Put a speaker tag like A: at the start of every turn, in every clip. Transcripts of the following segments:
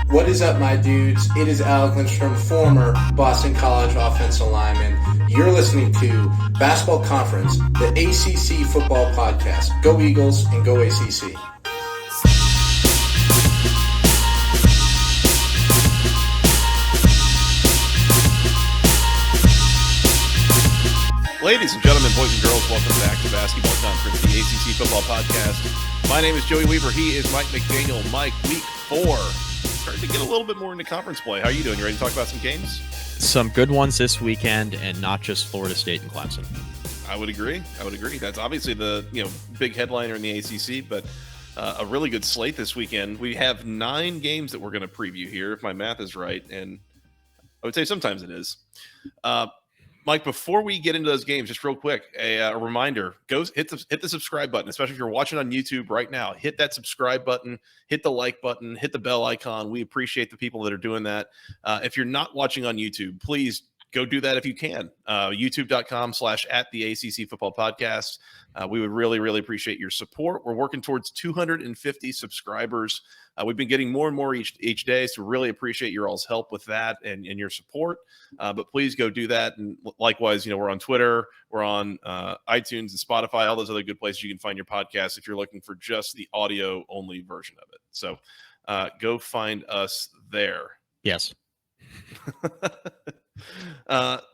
A: What is up, my dudes? It is Alec Lindstrom, former Boston College offensive lineman. You're listening to Basketball Conference, the ACC football podcast. Go Eagles and go ACC.
B: Ladies and gentlemen, boys and girls, welcome back to Basketball Conference, the ACC football podcast. My name is Joey Weaver. He is Mike McDaniel. Mike, week 4. Starting to get a little bit more into conference play. How are you doing? You ready to talk about some games?
C: Some good ones this weekend, and not just Florida State and Clemson.
B: I would agree. That's obviously the big headliner in the ACC, but a really good slate this weekend. We have 9 games that we're going to preview here, if my math is right, and I would say sometimes it is. Mike, before we get into those games, just real quick, a reminder, go hit the subscribe button, especially if you're watching on YouTube right now. Hit that subscribe button, hit the like button, hit the bell icon. We appreciate the people that are doing that. If you're not watching on YouTube, please go do that if you can. YouTube.com/@the-ACC football podcast. We would really, really appreciate your support. We're working towards 250 subscribers. We've been getting more and more each day, so really appreciate your all's help with that and your support. But please go do that. And likewise, we're on Twitter, we're on iTunes and Spotify, all those other good places you can find your podcast if you're looking for just the audio-only version of it. So go find us there.
C: Yes.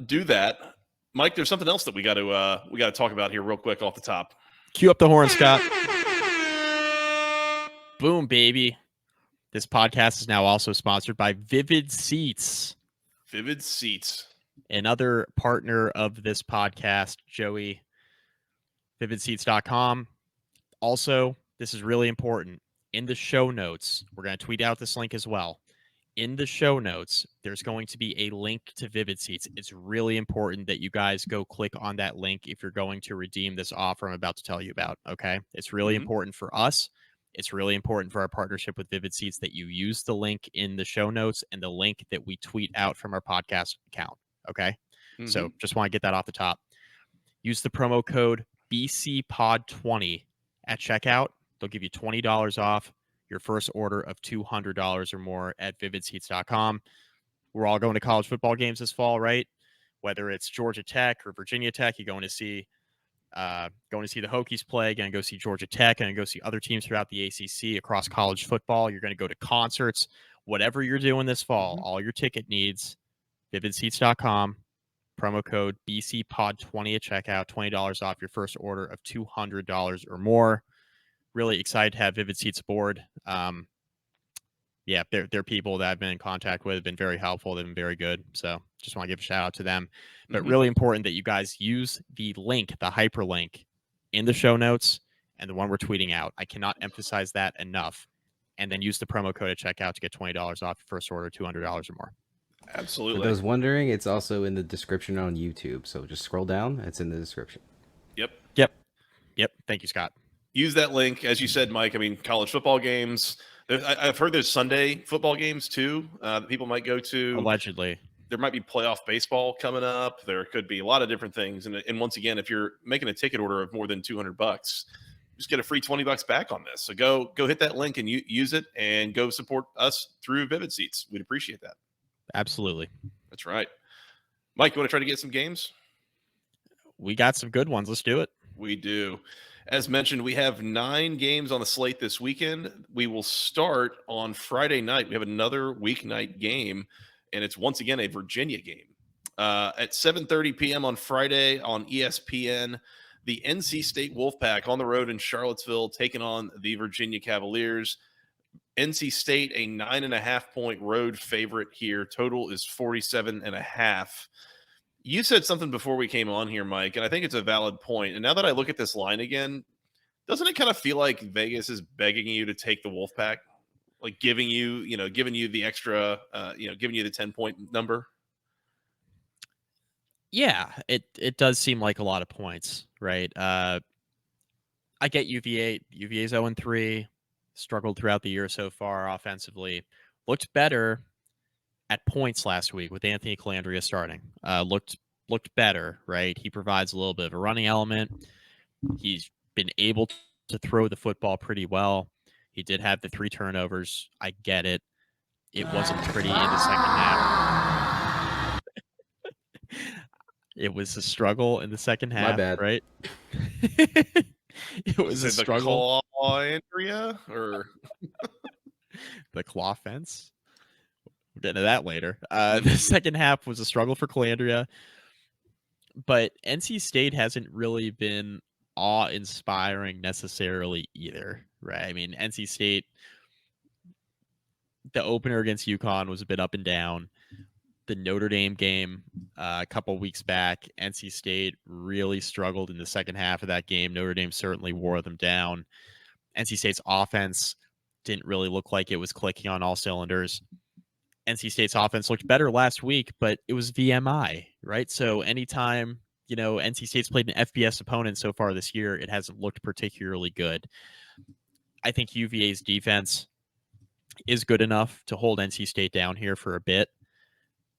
B: Do that. Mike, there's something else that we got to talk about here real quick off the top.
C: Cue up the horn, Scott. Boom, baby. This podcast is now also sponsored by Vivid Seats.
B: Vivid Seats.
C: Another partner of this podcast, Joey. VividSeats.com. Also, this is really important. In the show notes, we're going to tweet out this link as well. In the show notes, there's going to be a link to Vivid Seats. It's really important that you guys go click on that link if you're going to redeem this offer I'm about to tell you about, okay? It's really important for us. It's really important for our partnership with Vivid Seats that you use the link in the show notes and the link that we tweet out from our podcast account, okay? So just want to get that off the top. Use the promo code BCPOD20 at checkout. They'll give you $20 off your first order of $200 or more at vividseats.com. We're all going to college football games this fall, right? Whether it's Georgia Tech or Virginia Tech, you're going to see the Hokies play, going to go see Georgia Tech, and go see other teams throughout the ACC across college football. You're going to go to concerts. Whatever you're doing this fall, all your ticket needs, vividseats.com, promo code BCPOD20 at checkout, $20 off your first order of $200 or more. Really excited to have Vivid Seats aboard. They're people that I've been in contact with, have been very helpful. They've been very good. So just want to give a shout out to them. But really important that you guys use the link, the hyperlink in the show notes and the one we're tweeting out. I cannot emphasize that enough. And then use the promo code at checkout to get $20 off your first order, $200 or more.
B: Absolutely.
D: For those wondering, it's also in the description on YouTube. So just scroll down. It's in the description.
B: Yep.
C: Thank you, Scott.
B: Use that link. As you said, Mike, college football games. I've heard there's Sunday football games, too, that people might go to.
C: Allegedly.
B: There might be playoff baseball coming up. There could be a lot of different things. And once again, if you're making a ticket order of more than $200, just get a free $20 back on this. So go hit that link and use it and go support us through Vivid Seats. We'd appreciate that.
C: Absolutely.
B: That's right. Mike, you want to try to get some games?
C: We got some good ones. Let's do it.
B: We do. As mentioned, we have 9 games on the slate this weekend. We will start on Friday night. We have another weeknight game, and it's once again a Virginia game. At 7:30 p.m. on Friday on ESPN, the NC State Wolfpack on the road in Charlottesville taking on the Virginia Cavaliers. NC State, a 9.5-point road favorite here. Total is 47.5. You said something before we came on here, Mike, and I think it's a valid point. And now that I look at this line again, doesn't it kind of feel like Vegas is begging you to take the Wolfpack, like giving you the extra, giving you the 10-point number?
C: Yeah, it does seem like a lot of points, right? I get UVA. UVA's 0-3, struggled throughout the year so far offensively. Looked better at points last week with Anthony Calandria starting. Looked better, right? He provides a little bit of a running element. He's been able to throw the football pretty well. He did have the 3 turnovers. I get it. it wasn't pretty in the second half. It was a struggle in the second half,
D: bad.
C: right? It was a
B: Is it the
C: struggle.
B: Calandria or
C: The claw fence. We'll get into that later. The second half was a struggle for Calandria, but NC State hasn't really been awe-inspiring necessarily either, right? I mean, NC State, the opener against UConn was a bit up and down. The Notre Dame game a couple weeks back, NC State really struggled in the second half of that game. Notre Dame certainly wore them down. NC State's offense didn't really look like it was clicking on all cylinders. NC State's offense looked better last week, but it was VMI, right? So anytime, NC State's played an FBS opponent so far this year, it hasn't looked particularly good. I think UVA's defense is good enough to hold NC State down here for a bit.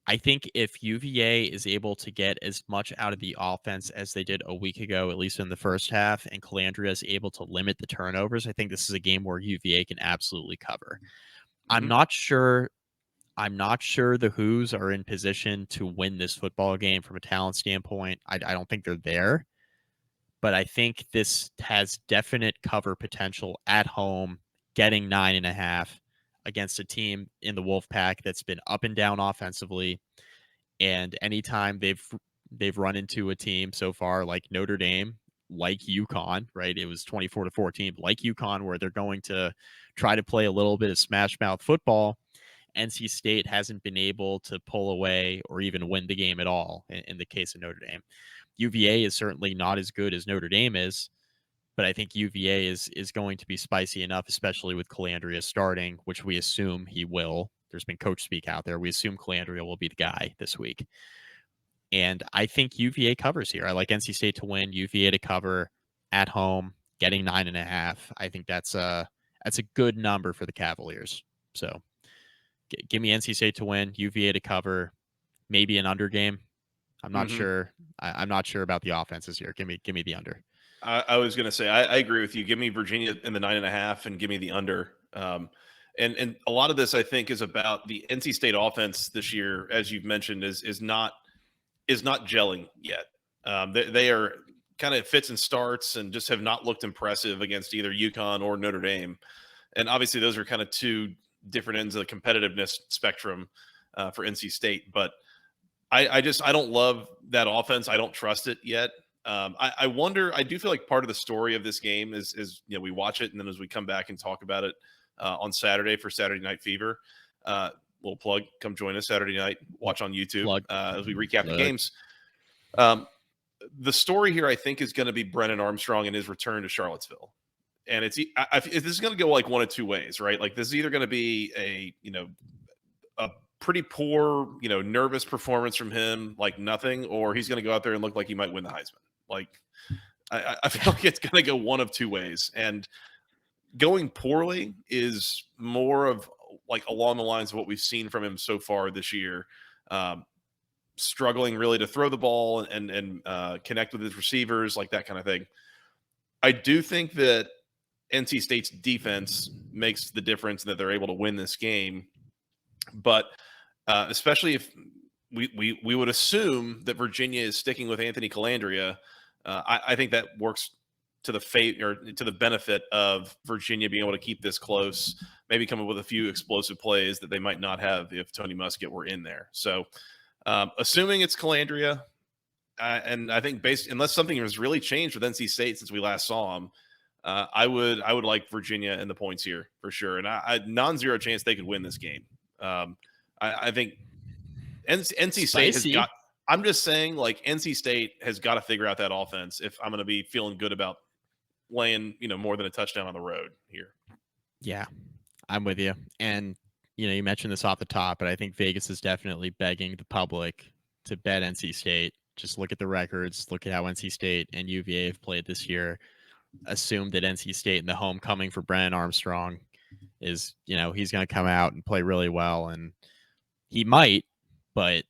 C: I think if UVA is able to get as much out of the offense as they did a week ago, at least in the first half, and Calandria is able to limit the turnovers, I think this is a game where UVA can absolutely cover. I'm not sure the Who's are in position to win this football game from a talent standpoint. I don't think they're there, but I think this has definite cover potential at home, getting 9.5 against a team in the Wolfpack that's been up and down offensively. And anytime they've run into a team so far like Notre Dame, like UConn, right? It was 24-14, like UConn, where they're going to try to play a little bit of smash mouth football. NC State hasn't been able to pull away or even win the game at all in the case of Notre Dame. UVA is certainly not as good as Notre Dame is, but I think UVA is going to be spicy enough, especially with Calandria starting, which we assume he will. There's been coach speak out there. We assume Calandria will be the guy this week. And I think UVA covers here. I like NC State to win, UVA to cover at home, getting 9.5. I think that's a good number for the Cavaliers. So give me NC State to win, UVA to cover, maybe an under game. I'm not sure. I'm not sure about the offenses here. Give me the under.
B: I was going to say, I agree with you. Give me Virginia in the 9.5 and give me the under. And a lot of this, I think, is about the NC State offense this year, as you've mentioned, is not gelling yet. They are kind of fits and starts and just have not looked impressive against either UConn or Notre Dame. And obviously those are kind of two different ends of the competitiveness spectrum for NC State. But I don't love that offense. I don't trust it yet. I wonder, I do feel like part of the story of this game is we watch it, and then as we come back and talk about it on Saturday for Saturday Night Fever, little plug, come join us Saturday night, watch on YouTube as we recap the games. The story here, I think, is going to be Brennan Armstrong and his return to Charlottesville. And this is going to go like one of two ways, right? Like this is either going to be a pretty poor, nervous performance from him, like nothing, or he's going to go out there and look like he might win the Heisman. Like I feel like it's going to go one of two ways. And going poorly is more of like along the lines of what we've seen from him so far this year. Struggling really to throw the ball and connect with his receivers, like that kind of thing. I do think that NC State's defense makes the difference and that they're able to win this game. But especially if we would assume that Virginia is sticking with Anthony Calandria, I think that works to the benefit of Virginia being able to keep this close, maybe come up with a few explosive plays that they might not have if Tony Muskett were in there. So assuming it's Calandria, and I think unless something has really changed with NC State since we last saw them, I would like Virginia in the points here for sure. And I non-zero chance they could win this game. I think NC State has got. I'm just saying, like NC State has got to figure out that offense if I'm going to be feeling good about laying, more than a touchdown on the road here.
C: Yeah, I'm with you. And you mentioned this off the top, but I think Vegas is definitely begging the public to bet NC State. Just look at the records, look at how NC State and UVA have played this year. Assume that NC State in the homecoming for Brennan Armstrong is, he's going to come out and play really well, and he might, but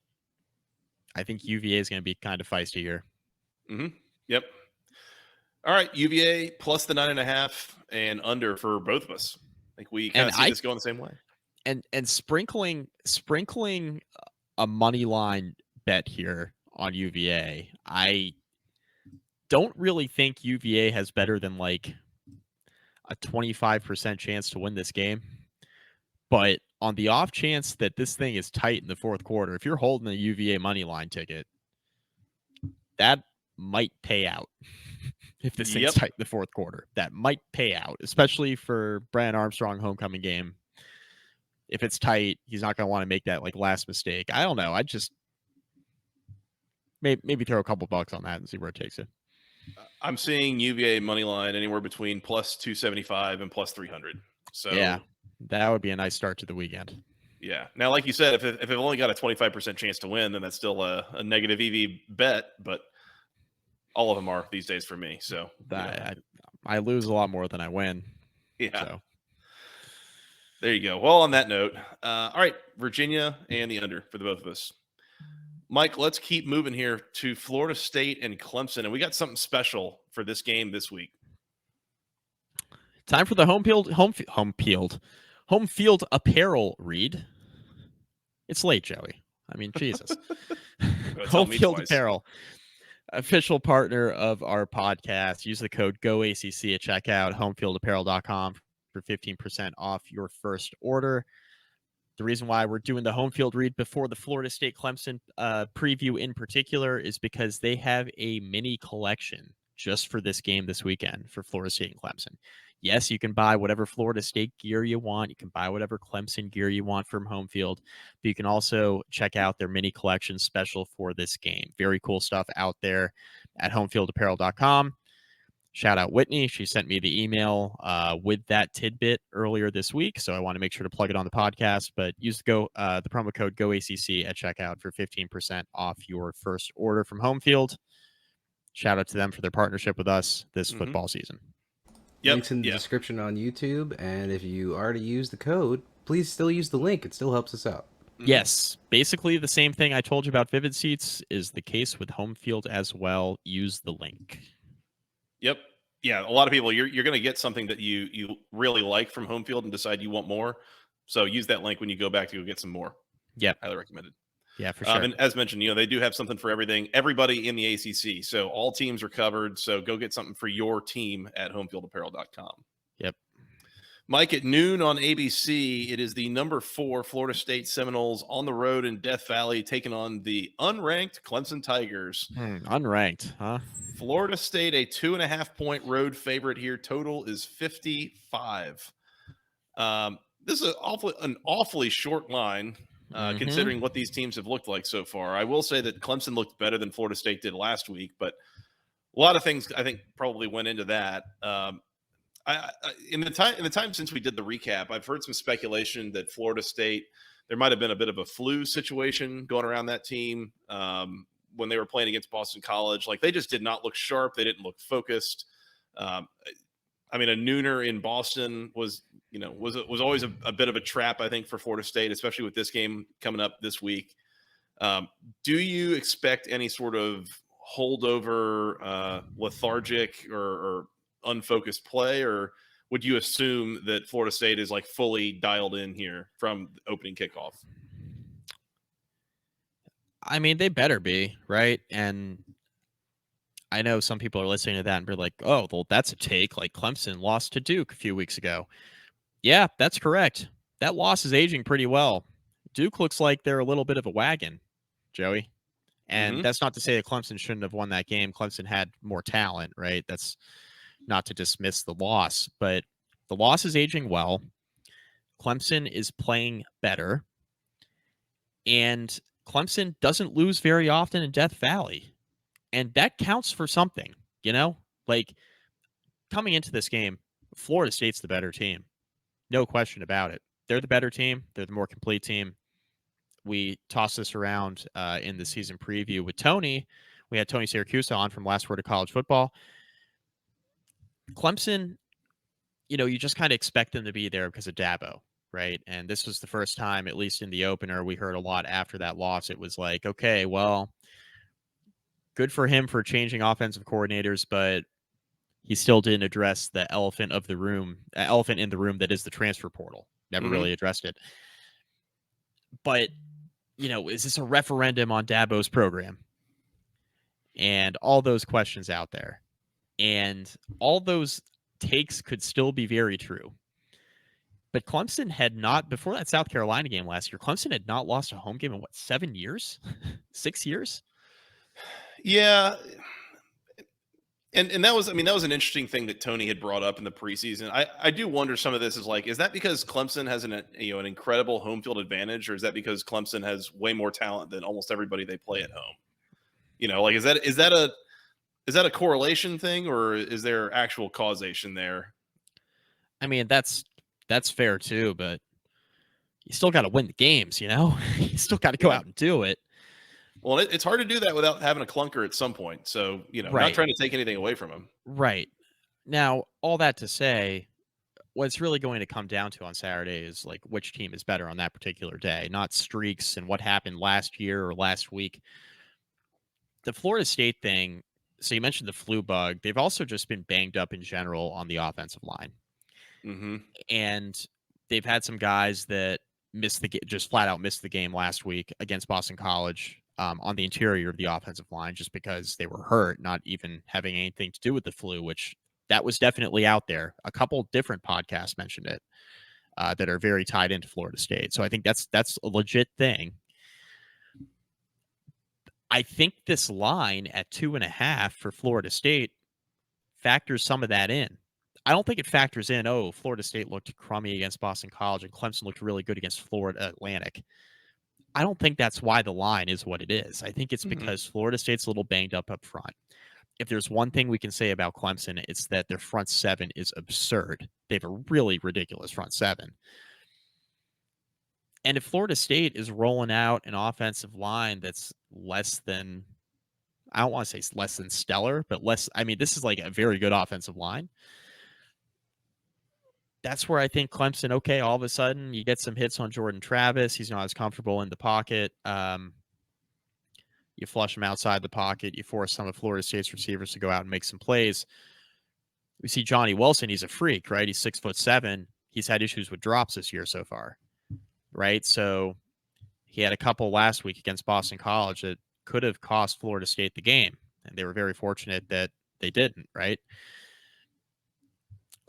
C: I think UVA is going to be kind of feisty here.
B: Mm-hmm. Yep. All right, UVA plus the 9.5 and under for both of us. I think we kind of see this going the same way.
C: and sprinkling a money line bet here on UVA. I don't really think UVA has better than like a 25% chance to win this game. But on the off chance that this thing is tight in the fourth quarter, if you're holding a UVA money line ticket, that might pay out. If this thing's tight in the fourth quarter, that might pay out, especially for Brennan Armstrong homecoming game. If it's tight, he's not going to want to make that like last mistake. I don't know. I just maybe throw a couple bucks on that and see where it takes it.
B: I'm seeing UVA money line anywhere between plus 275 and plus 300. So
C: yeah, that would be a nice start to the weekend.
B: Yeah. Now, like you said, if it only got a 25% chance to win, then that's still a negative EV bet. But all of them are these days for me. So
C: I lose a lot more than I win.
B: Yeah.
C: So.
B: There you go. Well, on that note, all right, Virginia and the under for the both of us. Mike, let's keep moving here to Florida State and Clemson. And we got something special for this game this week.
C: Time for the home field apparel read. It's late, Joey. I mean, Jesus. Home field apparel. Official partner of our podcast. Use the code GOACC at checkout, homefieldapparel.com for 15% off your first order. The reason why we're doing the home field read before the Florida State Clemson preview in particular is because they have a mini collection just for this game this weekend for Florida State and Clemson. Yes, you can buy whatever Florida State gear you want. You can buy whatever Clemson gear you want from Homefield. But you can also check out their mini collection special for this game. Very cool stuff out there at homefieldapparel.com. Shout out Whitney. She sent me the email with that tidbit earlier this week, so I want to make sure to plug it on the podcast. But use the promo code GOACC at checkout for 15% off your first order from Homefield. Shout out to them for their partnership with us this football season.
D: Links in the description on YouTube, and if you already use the code, please still use the link. It still helps us out.
C: Yes, basically the same thing I told you about Vivid Seats is the case with Homefield as well. Use the link.
B: Yep. Yeah, a lot of people, you're going to get something that you really like from Homefield and decide you want more. So use that link when you go back to go get some more.
C: Yeah,
B: highly recommended.
C: Yeah, for sure.
B: And as mentioned, they do have something for everybody in the ACC. So all teams are covered. So go get something for your team at homefieldapparel.com.
C: Yep.
B: Mike, at noon on ABC, it is the number 4 Florida State Seminoles on the road in Death Valley taking on the unranked Clemson Tigers.
C: Unranked, huh?
B: Florida State, a 2.5-point road favorite here. Total is 55. This is an awfully short line. Considering what these teams have looked like so far. I will say that Clemson looked better than Florida State did last week, but a lot of things I think probably went into that. In the time since we did the recap, I've heard some speculation that Florida State, there might have been a bit of a flu situation going around that team when they were playing against Boston College. Like, they just did not look sharp. They didn't look focused. I mean, a nooner in Boston was always a bit of a trap, I think, for Florida State, especially with this game coming up this week. Do you expect any sort of holdover, lethargic or unfocused play, or would you assume that Florida State is like fully dialed in here from the opening kickoff?
C: I mean, they better be, right? And I know some people are listening to that and be like, oh, well, that's a take. Like, Clemson lost to Duke a few weeks ago. Yeah, that's correct. That loss is aging pretty well. Duke looks like they're a little bit of a wagon, Joey. And that's not to say that Clemson shouldn't have won that game. Clemson had more talent, right? That's not to dismiss the loss, but the loss is aging well. Clemson is playing better. And Clemson doesn't lose very often in Death Valley. And that counts for something, Like, coming into this game, Florida State's the better team. No question about it. They're the better team. They're the more complete team. We tossed this around in the season preview with Tony. We had Tony Syracuse on from Last Word of College Football. Clemson, you just kind of expect them to be there because of Dabo, right? And this was the first time, at least in the opener, we heard a lot after that loss. It was like, okay, well, good for him for changing offensive coordinators, but he still didn't address the elephant in the room that is the transfer portal. Never really addressed it. But, is this a referendum on Dabo's program? And all those questions out there. And all those takes could still be very true. But Clemson had not, before that South Carolina game last year, Clemson had not lost a home game in 7 years? 6 years?
B: Yeah. And that was an interesting thing that Tony had brought up in the preseason. I do wonder some of this is that because Clemson has an incredible home field advantage, or is that because Clemson has way more talent than almost everybody they play at home? Is that a correlation thing, or is there actual causation there?
C: I mean, that's fair too, but you still got to win the games, You still got to go out and do it.
B: Well, it's hard to do that without having a clunker at some point. So,
C: Right.
B: Not trying to take anything away from him.
C: Right. Now, all that to say, what's really going to come down to on Saturday is which team is better on that particular day, not streaks and what happened last year or last week. The Florida State thing, so you mentioned the flu bug. They've also just been banged up in general on the offensive line.
B: Mm-hmm.
C: And they've had some guys that just flat out missed the game last week against Boston College on the interior of the offensive line just because they were hurt, not even having anything to do with the flu, which that was definitely out there. A couple different podcasts mentioned it that are very tied into Florida State. So I think that's a legit thing. I think this line at 2.5 for Florida State factors some of that in. I don't think it factors in, Florida State looked crummy against Boston College and Clemson looked really good against Florida Atlantic. I don't think that's why the line is what it is. I think it's because Florida State's a little banged up front. If there's one thing we can say about Clemson, it's that their front seven is absurd. They have a really ridiculous front seven. And if Florida State is rolling out an offensive line that's less than, I don't want to say less than stellar, but this is a very good offensive line. That's where I think Clemson, okay, all of a sudden you get some hits on Jordan Travis. He's not as comfortable in the pocket. You flush him outside the pocket. You force some of Florida State's receivers to go out and make some plays. We see Johnny Wilson. He's a freak, right? He's 6'7". He's had issues with drops this year so far, right? So he had a couple last week against Boston College that could have cost Florida State the game. And they were very fortunate that they didn't, right?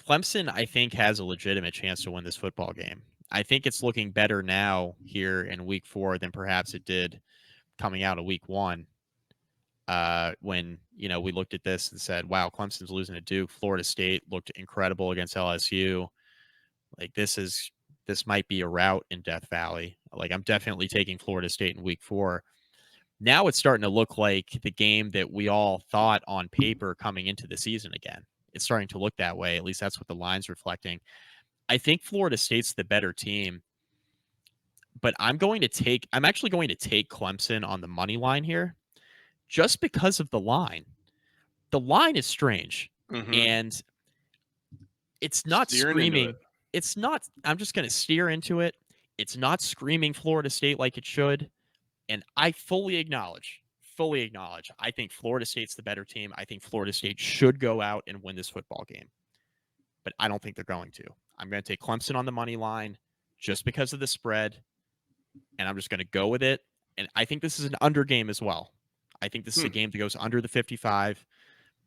C: Clemson, I think, has a legitimate chance to win this football game. I think it's looking better now here in week 4 than perhaps it did coming out of week 1 when, we looked at this and said, wow, Clemson's losing to Duke. Florida State looked incredible against LSU. This might be a rout in Death Valley. I'm definitely taking Florida State in week 4. Now it's starting to look like the game that we all thought on paper coming into the season again. It's starting to look that way. At least that's what the line's reflecting. I think Florida State's the better team, but I'm actually going to take Clemson on the money line here just because of the line. The line is strange and it's not screaming. It's not, I'm just going to steer into it. It's not screaming Florida State like it should. And I fully acknowledge, I think Florida State's the better team. I think Florida State should go out and win this football game. But I don't think they're going to. I'm going to take Clemson on the money line just because of the spread. And I'm just going to go with it. And I think this is an under game as well. I think this is a game that goes under the 55.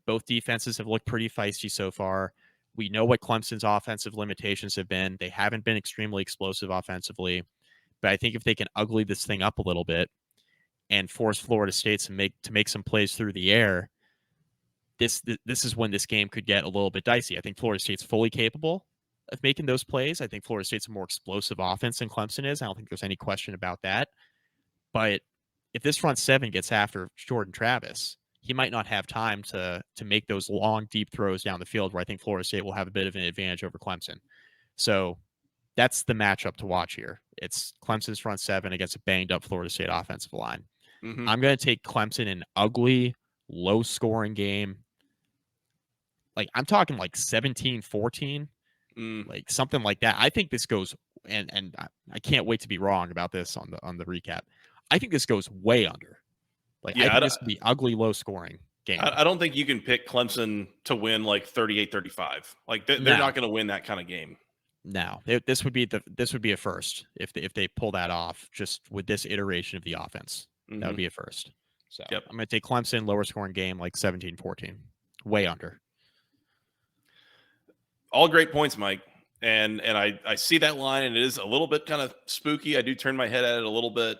C: Both defenses have looked pretty feisty so far. We know what Clemson's offensive limitations have been. They haven't been extremely explosive offensively. But I think if they can ugly this thing up a little bit and force Florida State to make some plays through the air, this is when this game could get a little bit dicey. I think Florida State's fully capable of making those plays. I think Florida State's a more explosive offense than Clemson is. I don't think there's any question about that. But if this front seven gets after Jordan Travis, he might not have time to make those long, deep throws down the field where I think Florida State will have a bit of an advantage over Clemson. So that's the matchup to watch here. It's Clemson's front seven against a banged-up Florida State offensive line. I'm going to take Clemson in an ugly, low-scoring game. I'm talking 17-14, something like that. I think this goes, and I can't wait to be wrong about this on the recap. I think this goes way under. I think this would be ugly, low-scoring game.
B: I don't think you can pick Clemson to win 38-35. They're not going to win that kind of game.
C: No, this would be a first if they pull that off. Just with this iteration of the offense, that would be a first. So
B: Yep.
C: I'm going to take Clemson, lower scoring game, like 17-14, way under.
B: All great points, Mike. And I see that line, and it is a little bit kind of spooky. I do turn my head at it a little bit.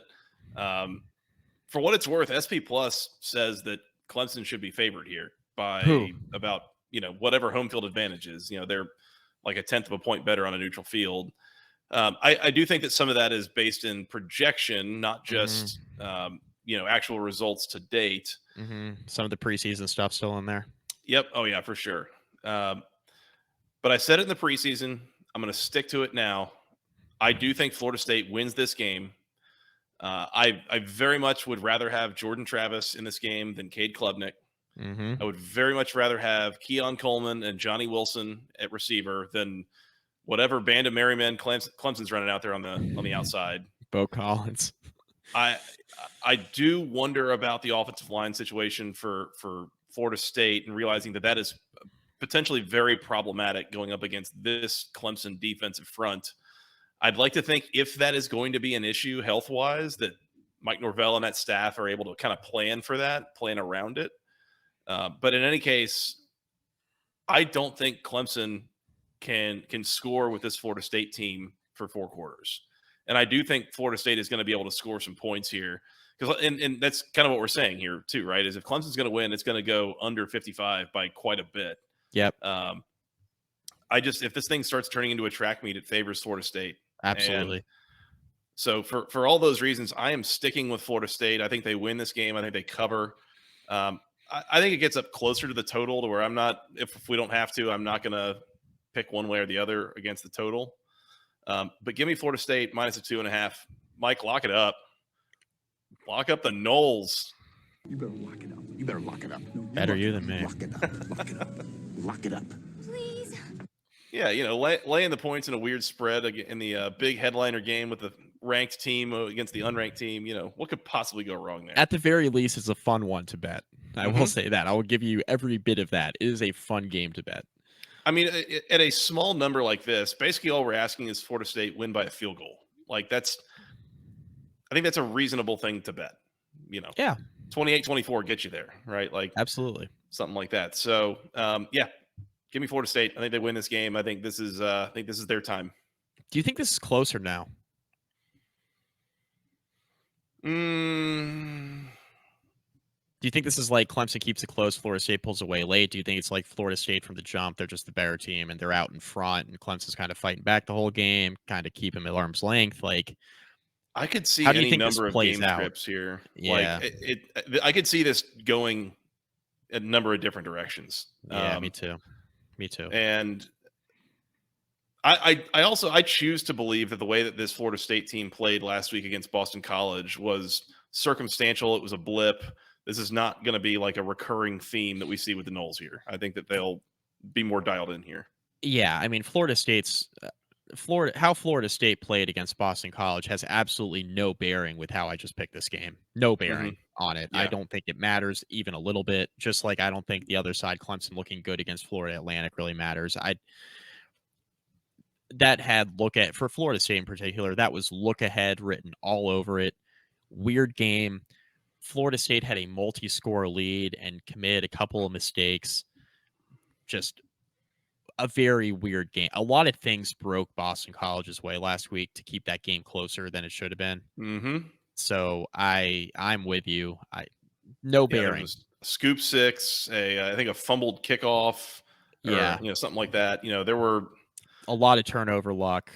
B: For what it's worth, SP Plus says that Clemson should be favored here by about, whatever home field advantage is. They're like a tenth of a point better on a neutral field. I do think that some of that is based in projection, not just, actual results to date.
C: Some of the preseason stuff still in there.
B: Yep. Oh, yeah, for sure. But I said it in the preseason. I'm going to stick to it now. I do think Florida State wins this game. I very much would rather have Jordan Travis in this game than Cade Klubnik. I would very much rather have Keon Coleman and Johnny Wilson at receiver than whatever band of merry men Clemson's running out there on the outside.
C: Bo Collins.
B: I do wonder about the offensive line situation for Florida State, and realizing that is potentially very problematic going up against this Clemson defensive front. I'd like to think if that is going to be an issue health-wise, that Mike Norvell and that staff are able to kind of plan around it. But in any case, I don't think Clemson can score with this Florida State team for 4 quarters. And I do think Florida State is going to be able to score some points here. And that's kind of what we're saying here too, right? Is if Clemson's going to win, it's going to go under 55 by quite a bit.
C: Yep.
B: If this thing starts turning into a track meet, it favors Florida State.
C: Absolutely.
B: And so for all those reasons, I am sticking with Florida State. I think they win this game. I think they cover. I think it gets up closer to the total to where I'm not, if we don't have to, I'm not going to pick one way or the other against the total. But give me Florida State minus a 2.5. Mike, lock it up. Lock up the Noles.
E: You better lock it up. You better lock it up. No,
C: better you than me.
E: Lock it up. Lock it up. Lock it up.
F: Please.
B: Yeah, laying the points in a weird spread in the big headliner game with the ranked team against the unranked team. What could possibly go wrong there?
C: At the very least, it's a fun one to bet. I will say that. I will give you every bit of that. It is a fun game to bet.
B: I mean, at a small number like this, basically all we're asking is Florida State win by a field goal. I think that's a reasonable thing to bet.
C: Yeah.
B: 28-24 gets you there, right?
C: Absolutely.
B: Something like that. So, give me Florida State. I think they win this game. I think this is their time.
C: Do you think this is closer now? Do you think this is like Clemson keeps it close, Florida State pulls away late? Do you think it's like Florida State from the jump, they're just the better team and they're out in front and Clemson's kind of fighting back the whole game, kind of keep him at arm's length?
B: I could see
C: any
B: number of game scripts here.
C: Yeah.
B: I could see this going a number of different directions.
C: Yeah, me too.
B: And I choose to believe that the way that this Florida State team played last week against Boston College was circumstantial. It was a blip. This is not going to be like a recurring theme that we see with the Noles here. I think that they'll be more dialed in here.
C: Yeah, I mean, Florida State played against Boston College has absolutely no bearing with how I just picked this game. No bearing on it. Yeah. I don't think it matters even a little bit. Just like I don't think the other side, Clemson looking good against Florida Atlantic, really matters. For Florida State in particular, that was look ahead written all over it. Weird game. Florida State had a multi-score lead and committed a couple of mistakes. Just a very weird game. A lot of things broke Boston College's way last week to keep that game closer than it should have been. So I'm with you. No bearing.
B: Was scoop six, I think a fumbled kickoff. Something like that. There were
C: a lot of turnover luck.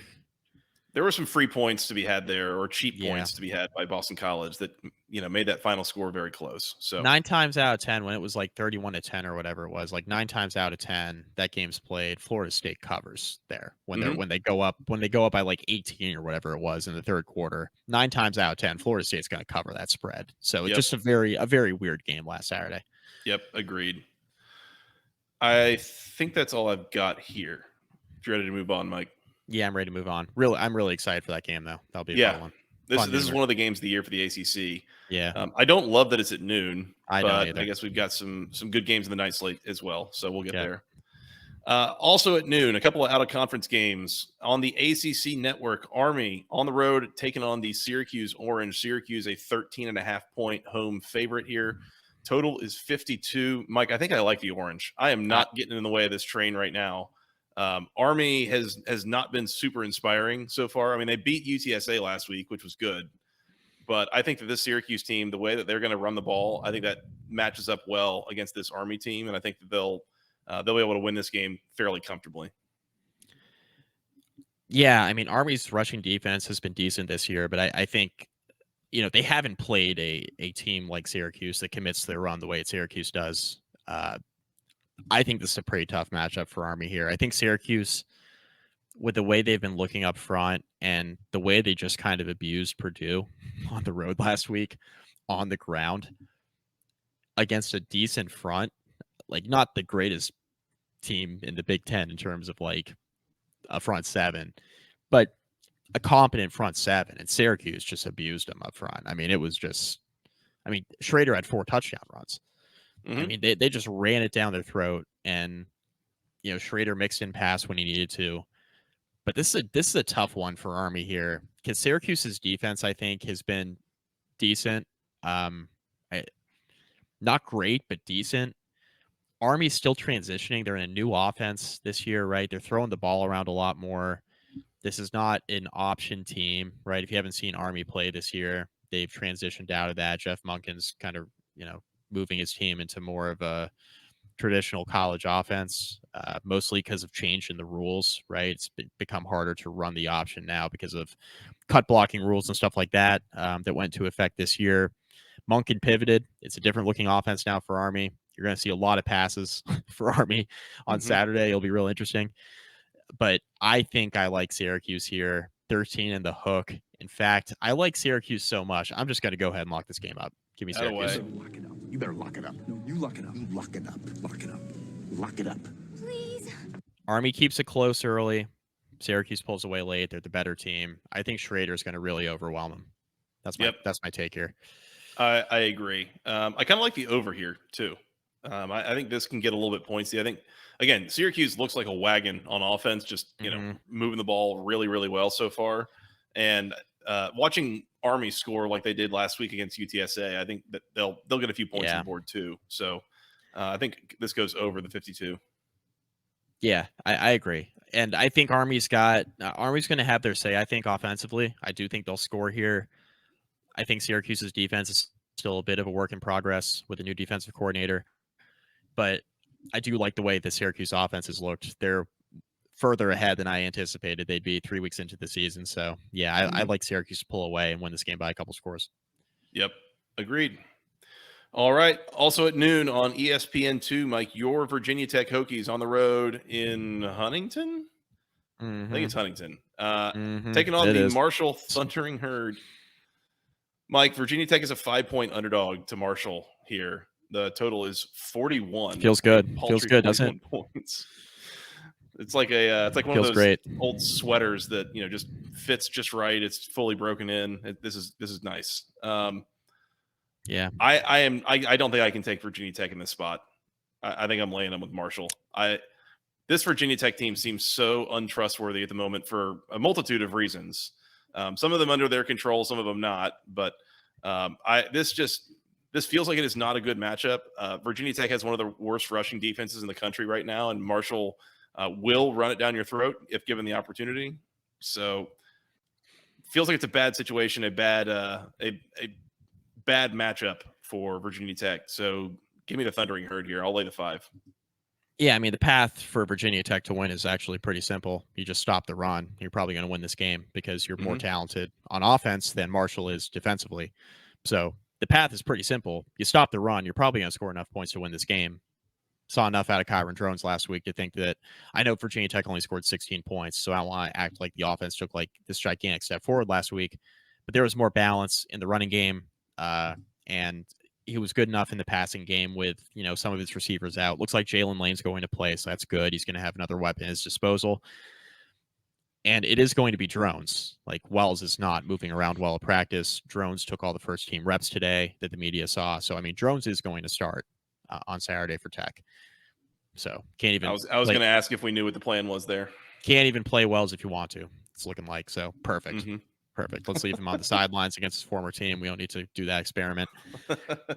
B: There were some free points to be had there, or cheap points to be had by Boston College that made that final score very close. So 9
C: times out of 10, when it was like 31-10 or whatever it was, like 9 times out of 10 that game's played, Florida State covers there when they go up by like 18 or whatever it was in the third quarter. 9 times out of 10, Florida State's going to cover that spread. So it's just a very weird game last Saturday.
B: Yep, agreed. I think that's all I've got here. If you're ready to move on, Mike.
C: Yeah, I'm ready to move on. I'm really excited for that game, though. That'll be a fun one.
B: This is one of the games of the year for the ACC.
C: Yeah.
B: I don't love that it's at noon,
C: but
B: I guess we've got some good games in the night slate as well, so we'll get there. Also at noon, a couple of out-of-conference games on the ACC network. Army on the road taking on the Syracuse Orange. Syracuse a 13.5-point home favorite here. Total is 52. Mike, I think I like the Orange. I am not getting in the way of this train right now. Army has not been super inspiring so far. I mean, they beat UTSA last week, which was good. But I think that this Syracuse team, the way that they're going to run the ball, I think that matches up well against this Army team, and I think that they'll be able to win this game fairly comfortably.
C: Yeah, I mean, Army's rushing defense has been decent this year, but I think, they haven't played a team like Syracuse that commits to their run the way Syracuse does. I think this is a pretty tough matchup for Army here. I think Syracuse, with the way they've been looking up front and the way they just kind of abused Purdue on the road last week on the ground against a decent front, like not the greatest team in the Big Ten in terms of like a front seven, but a competent front seven, and Syracuse just abused them up front. I mean, it was just, Schrader had 4 touchdown runs.
B: Mm-hmm.
C: I mean, they just ran it down their throat, and Schrader mixed in pass when he needed to. But this is a tough one for Army here because Syracuse's defense, I think, has been decent. Not great, but decent. Army's still transitioning. They're in a new offense this year, right? They're throwing the ball around a lot more. This is not an option team, right? If you haven't seen Army play this year, they've transitioned out of that. Jeff Monken's kind of, moving his team into more of a traditional college offense, mostly because of change in the rules, right? It's become harder to run the option now because of cut blocking rules and stuff like that that went into effect this year. Monken pivoted. It's a different looking offense now for Army. You're going to see a lot of passes for Army on Saturday. It'll be real interesting. But I think I like Syracuse here, 13 in the hook. In fact, I like Syracuse so much, I'm just going to go ahead and lock this game up. Give me Syracuse.
E: Lock it up. You better lock it up. No, you lock it up. You lock it up. Lock it up. Lock it up.
F: Please.
C: Army keeps it close early. Syracuse pulls away late. They're the better team. I think Schrader's going to really overwhelm them. That's my take here.
B: I agree. I kind of like the over here too. I think this can get a little bit pointsy. I think, again, Syracuse looks like a wagon on offense, just, moving the ball really, really well so far. And watching Army score like they did last week against UTSA, I think that they'll get a few points on the board too. So I think this goes over the 52.
C: Yeah, I agree. And I think Army's going to have their say, I think, offensively. I do think they'll score here. I think Syracuse's defense is still a bit of a work in progress with a new defensive coordinator. But I do like the way the Syracuse offense has looked. They're further ahead than I anticipated they'd be 3 weeks into the season. So, yeah, I like Syracuse to pull away and win this game by a couple scores.
B: Yep, agreed. All right. Also at noon on ESPN2, Mike, your Virginia Tech Hokies on the road in Huntington? I think it's Huntington. Taking on the Marshall Thundering Herd. Mike, Virginia Tech is a 5-point underdog to Marshall here. The total is 41.
C: Feels good. Feels good, doesn't it?
B: Points. It's like one
C: Feels
B: of those
C: great.
B: old sweaters that just fits just right. It's fully broken in. This is nice.
C: Yeah.
B: I don't think I can take Virginia Tech in this spot. I think I'm laying them with Marshall. This Virginia Tech team seems so untrustworthy at the moment for a multitude of reasons. Some of them under their control, some of them not. But this feels like it is not a good matchup. Virginia Tech has one of the worst rushing defenses in the country right now, and Marshall will run it down your throat if given the opportunity. So feels like it's a bad situation, a bad matchup for Virginia Tech. So give me the Thundering Herd here. I'll lay the 5.
C: Yeah, I mean, the path for Virginia Tech to win is actually pretty simple. You just stop the run. You're probably going to win this game because you're more talented on offense than Marshall is defensively. So the path is pretty simple. You stop the run, you're probably going to score enough points to win this game. Saw enough out of Kyron Drones last week to think that I know Virginia Tech only scored 16 points, so I don't want to act like the offense took like this gigantic step forward last week. But there was more balance in the running game, and he was good enough in the passing game with some of his receivers out. Looks like Jalen Lane's going to play, so that's good. He's going to have another weapon at his disposal. And it is going to be Drones. Like, Wells is not moving around well at practice. Drones took all the first-team reps today that the media saw. So, I mean, Drones is going to start on Saturday for Tech. So can't even.
B: I was going to ask if we knew what the plan was there.
C: Can't even play Wells if you want to. It's looking like so perfect.
B: Mm-hmm.
C: Perfect. Let's leave him on the sidelines against his former team. We don't need to do that experiment.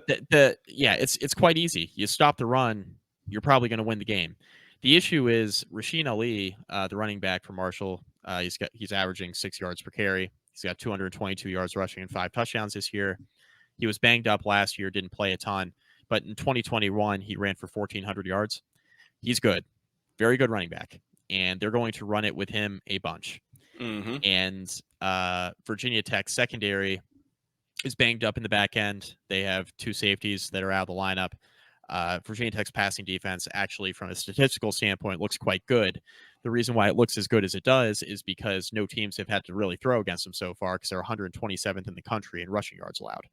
C: It's quite easy. You stop the run, you're probably going to win the game. The issue is Rasheen Ali, the running back for Marshall. He's averaging 6 yards per carry. He's got 222 yards rushing and 5 touchdowns this year. He was banged up last year, didn't play a ton, but in 2021 he ran for 1,400 yards. He's good, very good running back, and they're going to run it with him a bunch.
B: Mm-hmm.
C: And Virginia Tech secondary is banged up in the back end. They have 2 safeties that are out of the lineup. Virginia Tech's passing defense, actually, from a statistical standpoint, looks quite good. The reason why it looks as good as it does is because no teams have had to really throw against them so far because they're 127th in the country in rushing yards allowed.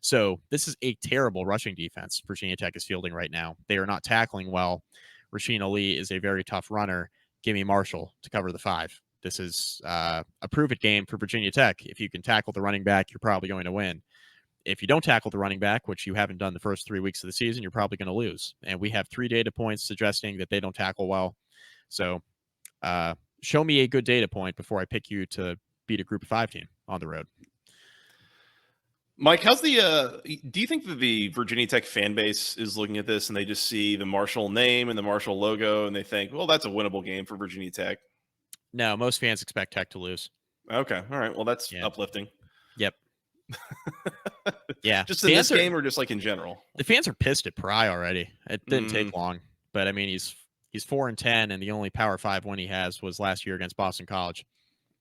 C: So this is a terrible rushing defense Virginia Tech is fielding right now. They are not tackling well. Rasheen Ali is a very tough runner. Give me Marshall to cover the 5. This is a prove-it game for Virginia Tech. If you can tackle the running back, you're probably going to win. If you don't tackle the running back, which you haven't done the first 3 weeks of the season, you're probably going to lose. And we have 3 data points suggesting that they don't tackle well. So show me a good data point before I pick you to beat a Group of 5 team on the road.
B: Mike, how's the do you think that the Virginia Tech fan base is looking at this and they just see the Marshall name and the Marshall logo and they think, well, that's a winnable game for Virginia Tech?
C: No, most fans expect Tech to lose.
B: Okay. All right. Well, that's uplifting.
C: Yep. Yeah.
B: Just in this game or just like in general?
C: The fans are pissed at Pry already. It didn't take long. But I mean, he's 4-10, and the only Power 5 win he has was last year against Boston College.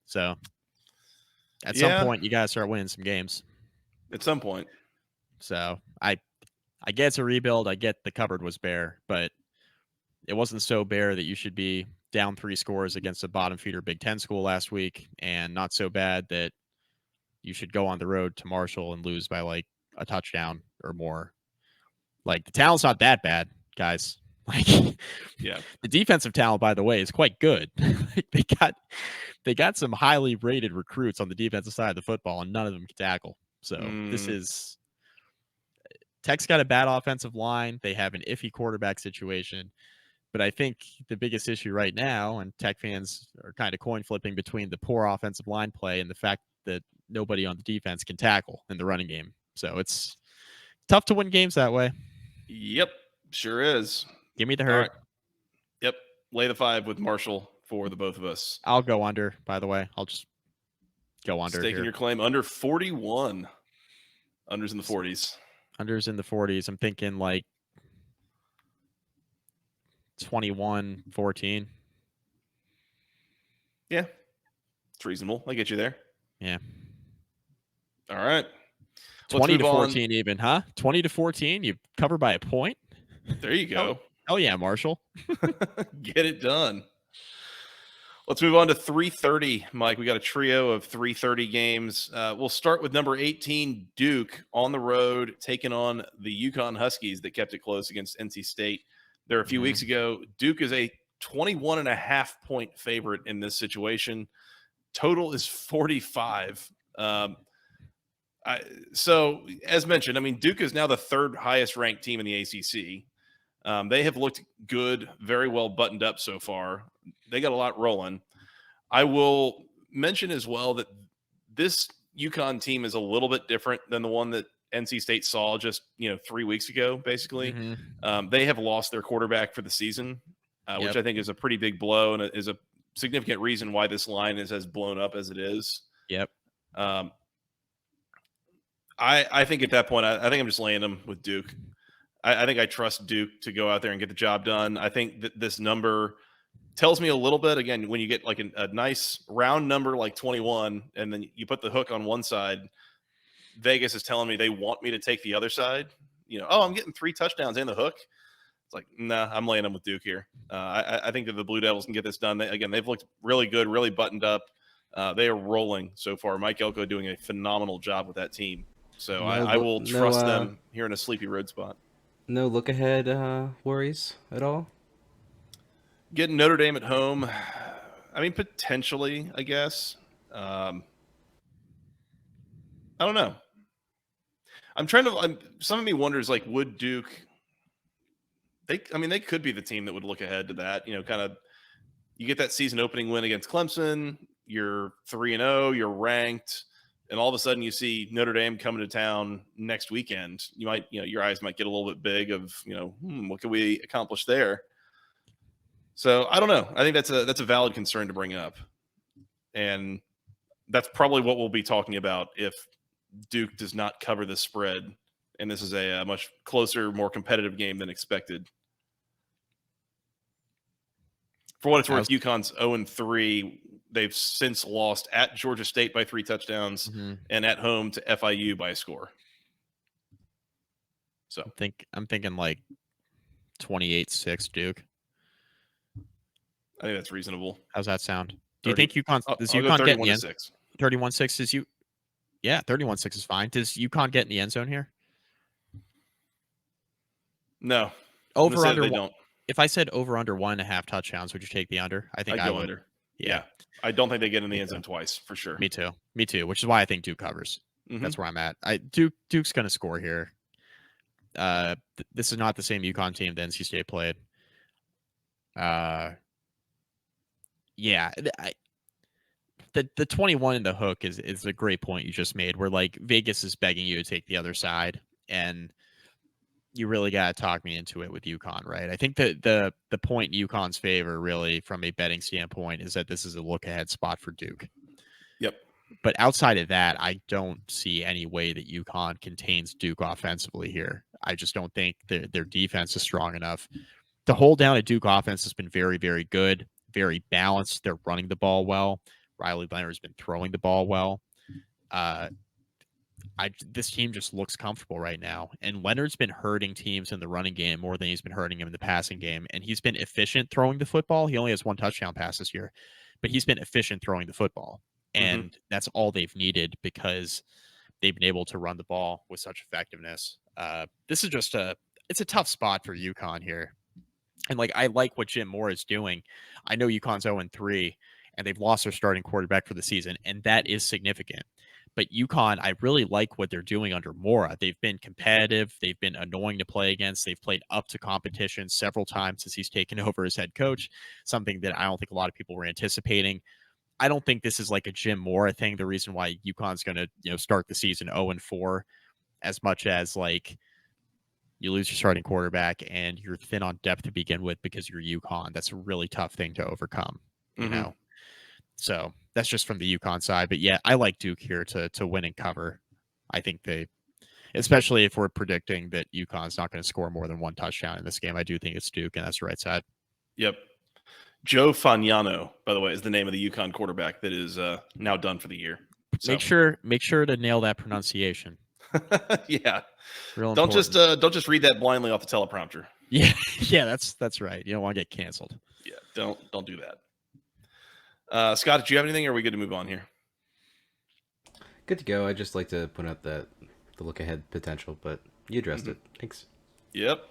C: So at some point, you gotta start winning some games.
B: At some point.
C: So I get it's a rebuild. I get the cupboard was bare, but it wasn't so bare that you should be down 3 scores against a bottom feeder Big Ten school last week, and not so bad that you should go on the road to Marshall and lose by like a touchdown or more. Like, the talent's not that bad, guys. Like,
B: yeah,
C: the defensive talent, by the way, is quite good. they got some highly rated recruits on the defensive side of the football, and none of them can tackle. So this is Tech's got a bad offensive line. They have an iffy quarterback situation. But I think the biggest issue right now, and Tech fans are kind of coin flipping between the poor offensive line play and the fact that nobody on the defense can tackle in the running game. So it's tough to win games that way.
B: Yep, sure is.
C: Give me the herd.
B: Right. Yep, lay the 5 with Marshall for the both of us.
C: I'll go under, by the way. I'll just go under.
B: Staking your claim under 41. Unders in the 40s.
C: Unders in the 40s. I'm thinking like 21-14.
B: Yeah, it's reasonable. I get you there.
C: Yeah.
B: All right.
C: 20-14 even, huh? 20-14. You cover by a point.
B: There you go.
C: Oh yeah, Marshall.
B: Get it done. Let's move on to 3:30, Mike. We got a trio of 3:30 games. We'll start with number 18, Duke, on the road, taking on the UConn Huskies that kept it close against NC State there a few weeks ago. Duke is a 21.5-point favorite in this situation. Total is 45. So, as mentioned, I mean, Duke is now the 3rd highest ranked team in the ACC. They have looked good, very well buttoned up so far. They got a lot rolling. I will mention as well that this UConn team is a little bit different than the one that NC State saw just 3 weeks ago, basically. They have lost their quarterback for the season, which I think is a pretty big blow and is a significant reason why this line is as blown up as it is.
C: Yep.
B: I think at that point, I think I'm just laying them with Duke. I think I trust Duke to go out there and get the job done. I think that this number tells me a little bit, again, when you get like a nice round number like 21, and then you put the hook on one side, Vegas is telling me they want me to take the other side. I'm getting 3 touchdowns and the hook. It's like, nah, I'm laying them with Duke here. I think that the Blue Devils can get this done. They've looked really good, really buttoned up. They are rolling so far. Mike Elko doing a phenomenal job with that team. So I will trust them here in a sleepy road spot.
D: No look ahead worries at all?
B: Getting Notre Dame at home, I mean, potentially, I guess. I don't know. Some of me wonders, like, would Duke they could be the team that would look ahead to that. Kind of you get that season opening win against Clemson. You're 3-0. You're ranked. And all of a sudden you see Notre Dame coming to town next weekend. You might, your eyes might get a little bit big of, what can we accomplish there? So I don't know. I think that's a valid concern to bring up. And that's probably what we'll be talking about if Duke does not cover the spread. And this is a much closer, more competitive game than expected. For what it's worth, UConn's 0-3. They've since lost at Georgia State by 3 touchdowns and at home to FIU by a score. So
C: I'm thinking like 28-6 Duke.
B: I think that's reasonable.
C: How's that sound? Do
B: 30,
C: you think UConn does UConn get in the end? 31-6 is you? Yeah, 31-6 is fine. Does UConn get in the end zone here?
B: No.
C: Over under.
B: They don't.
C: If I said over under 1.5 touchdowns, would you take the under? I think I would.
B: Under.
C: Yeah.
B: I don't think they get in the end zone twice for sure.
C: Me too. Which is why I think Duke covers. That's where I'm at. Duke's going to score here. This is not the same UConn team that NC State played. The 21 in the hook is a great point you just made. Where like Vegas is begging you to take the other side, and you really got to talk me into it with UConn, right? I think that the point in UConn's favor, really, from a betting standpoint, is that this is a look-ahead spot for Duke.
B: Yep.
C: But outside of that, I don't see any way that UConn contains Duke offensively here. I just don't think their defense is strong enough. To hold down a Duke offense has been very, very good, very balanced. They're running the ball well. Riley Leonard's been throwing the ball well. This team just looks comfortable right now. And Leonard's been hurting teams in the running game more than he's been hurting them in the passing game. And he's been efficient throwing the football. He only has 1 touchdown pass this year, but he's been efficient throwing the football. And that's all they've needed because they've been able to run the ball with such effectiveness. This is just it's a tough spot for UConn here. And I like what Jim Moore is doing. I know UConn's 0-3 and they've lost their starting quarterback for the season. And that is significant. But UConn, I really like what they're doing under Mora. They've been competitive. They've been annoying to play against. They've played up to competition several times since he's taken over as head coach, something that I don't think a lot of people were anticipating. I don't think this is like a Jim Mora thing. The reason why UConn's going to start the season 0-4, as much as you lose your starting quarterback and you're thin on depth to begin with because you're UConn. That's a really tough thing to overcome, you know? So that's just from the UConn side. But yeah, I like Duke here to win and cover. I think especially if we're predicting that UConn's not going to score more than 1 touchdown in this game, I do think it's Duke, and that's the right side.
B: Yep. Joe Fagnano, by the way, is the name of the UConn quarterback that is now done for the year. So.
C: Make sure to nail that pronunciation.
B: Yeah.
C: Real
B: don't just read that blindly off the teleprompter.
C: Yeah, that's right. You don't want to get canceled.
B: Yeah, don't do that. Scott, did you have anything, or are we good to move on here?
D: Good to go. I'd just like to point out the look ahead potential, but you addressed it. Thanks.
B: Yep.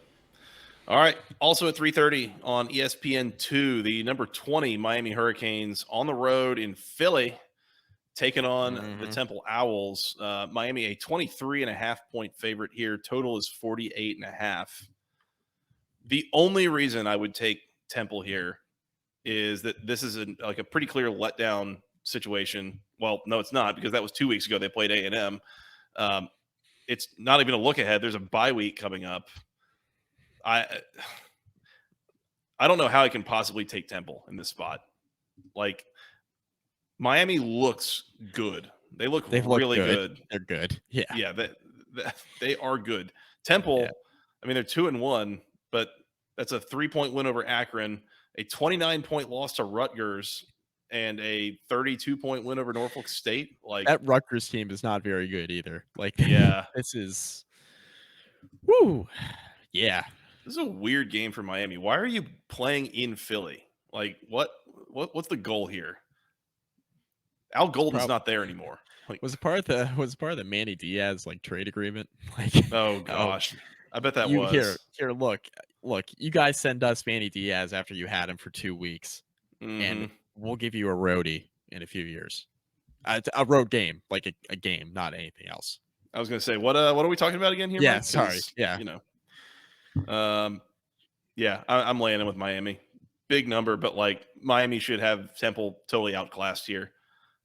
B: All right. Also at 3:30 on ESPN2, the number 20 Miami Hurricanes on the road in Philly, taking on the Temple Owls. Miami, a 23.5-point favorite here. Total is 48.5. The only reason I would take Temple here is that this is a pretty clear letdown situation. Well, no, it's not, because that was 2 weeks ago. They played A&M. It's not even a look ahead. There's a bye week coming up. I don't know how I can possibly take Temple in this spot. Miami looks good. They look really good.
C: They're good. Yeah.
B: Yeah, they are good. Temple, I mean, they're 2-1, but that's a 3-point win over Akron, a 29-point loss to Rutgers, and a 32-point win over Norfolk State.
C: That Rutgers team is not very good either. This is, woo, yeah.
B: This is a weird game for Miami. Why are you playing in Philly? What's the goal here? Al Golden's not there anymore.
C: Was it part of the Manny Diaz trade agreement?
B: Oh gosh, I bet that was.
C: Here, look. You guys send us Manny Diaz after you had him for 2 weeks, and we'll give you a roadie in a few years. A road game, a game, not anything else.
B: I was going to say, what are we talking about again here?
C: Yeah,
B: Mike?
C: sorry. Yeah,
B: Yeah, I'm laying in with Miami. Big number, but like Miami should have Temple totally outclassed here.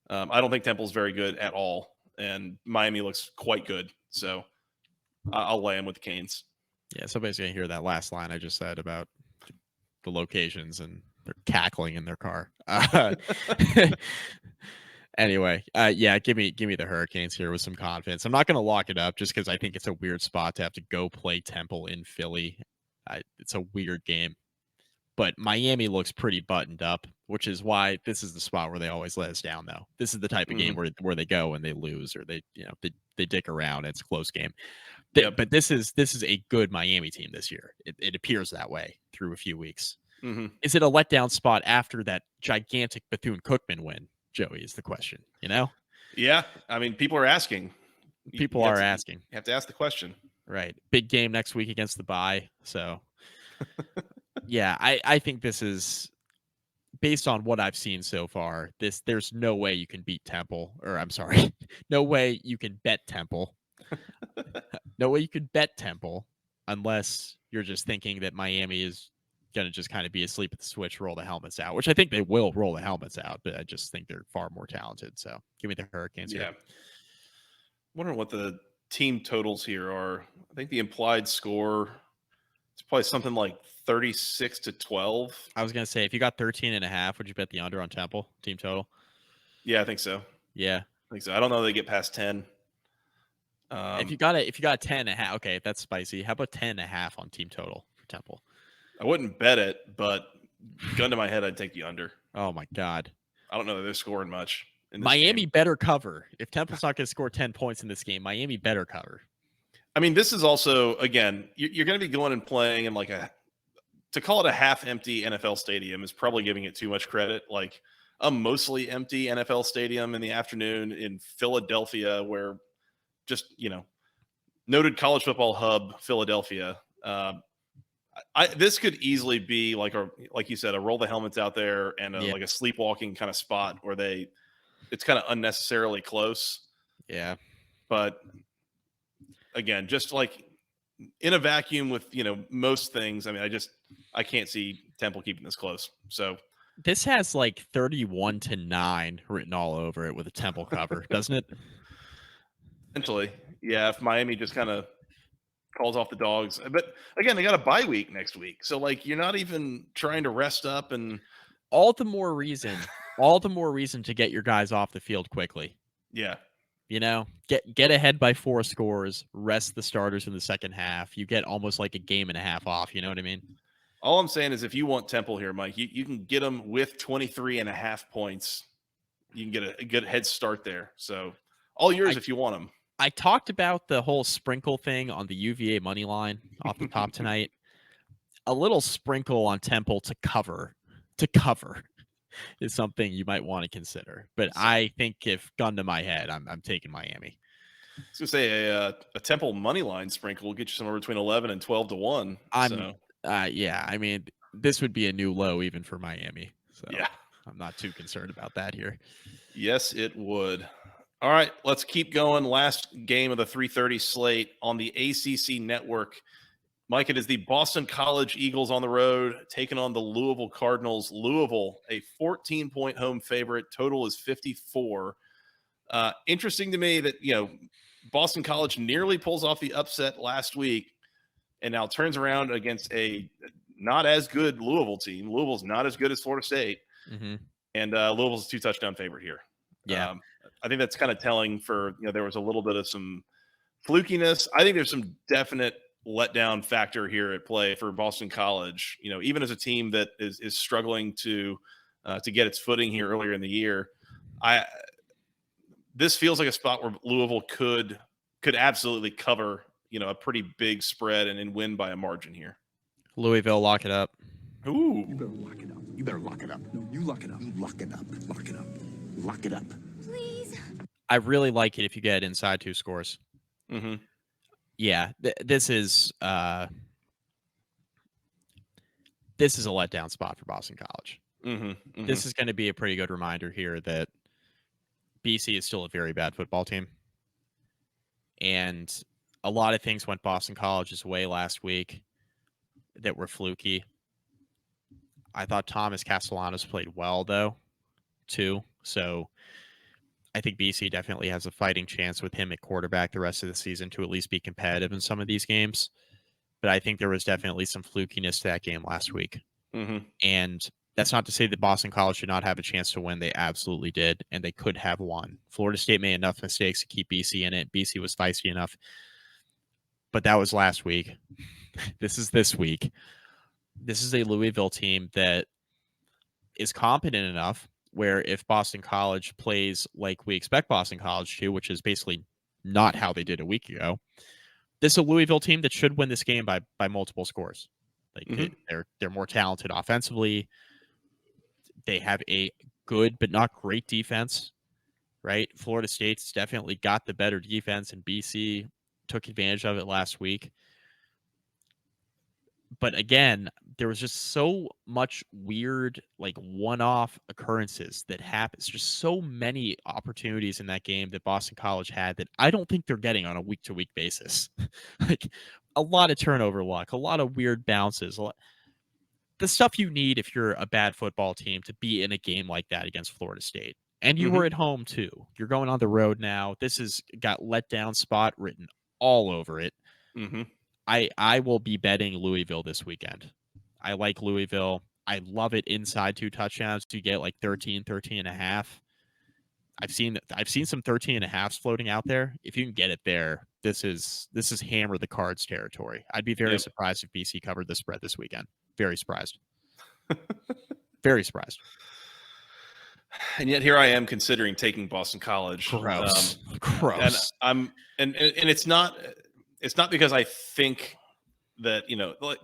B: I don't think Temple's very good at all, and Miami looks quite good. So I'll lay in with the Canes.
C: Yeah, somebody's going to hear that last line I just said about the locations, and they're cackling in their car. Anyway, yeah, give me the Hurricanes here with some confidence. I'm not going to lock it up just because I think it's a weird spot to have to go play Temple in Philly. It's a weird game, but Miami looks pretty buttoned up, which is why this is the spot where they always let us down. Though this is the type of game where they go and they lose, or they dick around. It's a close game. But this is a good Miami team this year. It appears that way through a few weeks.
B: Mm-hmm.
C: Is it a letdown spot after that gigantic Bethune-Cookman win, Joey, is the question,
B: Yeah, I mean, people are asking.
C: People are asking.
B: You have to ask the question.
C: Right. Big game next week against the Bye. So, yeah, I think this is, based on what I've seen so far, there's no way you can beat Temple. Or, I'm sorry, no way you can bet Temple. No way you could bet Temple unless you're just thinking that Miami is going to just kind of be asleep at the switch, roll the helmets out, which I think they will roll the helmets out, but I just think they're far more talented. So give me the Hurricanes here.
B: Wondering what the team totals here are. I think the implied score is probably something like 36-12.
C: I was going to say, if you got 13.5, would you bet the under on Temple team total?
B: Yeah, I think so.
C: Yeah.
B: I think so. I don't know if they get past 10.
C: If you got 10.5, okay, that's spicy. How about 10.5 on team total for Temple?
B: I wouldn't bet it, but gun to my head, I'd take the under.
C: Oh my God.
B: I don't know that they're scoring much.
C: Miami better cover. If Temple's not going to score 10 points in this game, Miami better cover.
B: I mean, this is also, again, you're going to be going and playing in to call it a half-empty NFL stadium is probably giving it too much credit. Like a mostly empty NFL stadium in the afternoon in Philadelphia, where just, noted college football hub, Philadelphia. This could easily be like you said, a roll the helmets out there and like a sleepwalking kind of spot where it's kind of unnecessarily close.
C: Yeah.
B: But again, just like in a vacuum with, most things, I mean, I can't see Temple keeping this close. So
C: this has like 31-9 written all over it with a Temple cover, doesn't it?
B: Essentially. Yeah. If Miami just kind of calls off the dogs, but again, they got a bye week next week. So you're not even trying to rest up, and
C: all the more reason to get your guys off the field quickly.
B: Yeah.
C: Get ahead by 4 scores, rest the starters in the second half. You get almost like a game and a half off. You know what I mean?
B: All I'm saying is if you want Temple here, Mike, you can get them with 23.5 points. You can get a good head start there. So all yours if you want them.
C: I talked about the whole sprinkle thing on the UVA money line off the top tonight. A little sprinkle on Temple to cover is something you might want to consider. But I think if gun to my head, I'm taking Miami.
B: I was gonna say a Temple money line sprinkle will get you somewhere between 11 and 12-1.
C: Yeah. I mean, this would be a new low even for Miami. So
B: yeah,
C: I'm not too concerned about that here.
B: Yes, it would. All right, let's keep going. Last game of the 3:30 slate on the ACC network. Mike, it is the Boston College Eagles on the road taking on the Louisville Cardinals. Louisville, a 14-point home favorite. Total is 54. Interesting to me that, Boston College nearly pulls off the upset last week and now turns around against a not as good Louisville team. Louisville's not as good as Florida State.
C: Mm-hmm.
B: And Louisville's a 2-touchdown favorite here.
C: Yeah.
B: I think that's kind of telling for, there was a little bit of some flukiness. I think there's some definite letdown factor here at play for Boston College, even as a team that is struggling to get its footing here earlier in the year. This feels like a spot where Louisville could absolutely cover, a pretty big spread and win by a margin here.
C: Louisville, lock it up.
B: Ooh.
E: You better lock it up. You better lock it up. No, you lock it up. You lock it up. Lock it up. Lock it up.
F: Please.
C: I really like it if you get inside 2 scores.
B: Mm-hmm.
C: Yeah, this is a letdown spot for Boston College.
B: Mm-hmm. Mm-hmm.
C: This is going to be a pretty good reminder here that BC is still a very bad football team. And a lot of things went Boston College's way last week. that were fluky. I thought Thomas Castellanos played well, though, too. So I think BC definitely has a fighting chance with him at quarterback the rest of the season to at least be competitive in some of these games. But I think there was definitely some flukiness to that game last week.
B: Mm-hmm.
C: And that's not to say that Boston College should not have a chance to win. They absolutely did, and they could have won. Florida State made enough mistakes to keep BC in it. BC was feisty enough. But that was last week. This is this week. This is a Louisville team that is competent enough where if Boston College plays like we expect Boston College to, which is basically not how they did a week ago, this is a Louisville team that should win this game by multiple scores. Like they're more talented offensively. They have a good but not great defense, right? Florida State's definitely got the better defense, and BC took advantage of it last week. But again, there was just so much weird, like one-off occurrences that happens. Just so many opportunities in that game that Boston College had that I don't think they're getting on a week-to-week basis. Like a lot of turnover luck, a lot of weird bounces, the stuff you need if you're a bad football team to be in a game like that against Florida State. And you were at home too. You're going on the road now. This has got let down spot written all over it.
B: Mm-hmm.
C: I will be betting Louisville this weekend. I like Louisville. I love it inside 2 touchdowns. You get like 13 and a half. I've seen some 13 and a halves floating out there. If you can get it there, this is hammer the cards territory. I'd be very surprised if BC covered the spread this weekend. Very surprised. Very surprised.
B: And yet here I am considering taking Boston College.
C: Gross.
B: And it's not because I think that,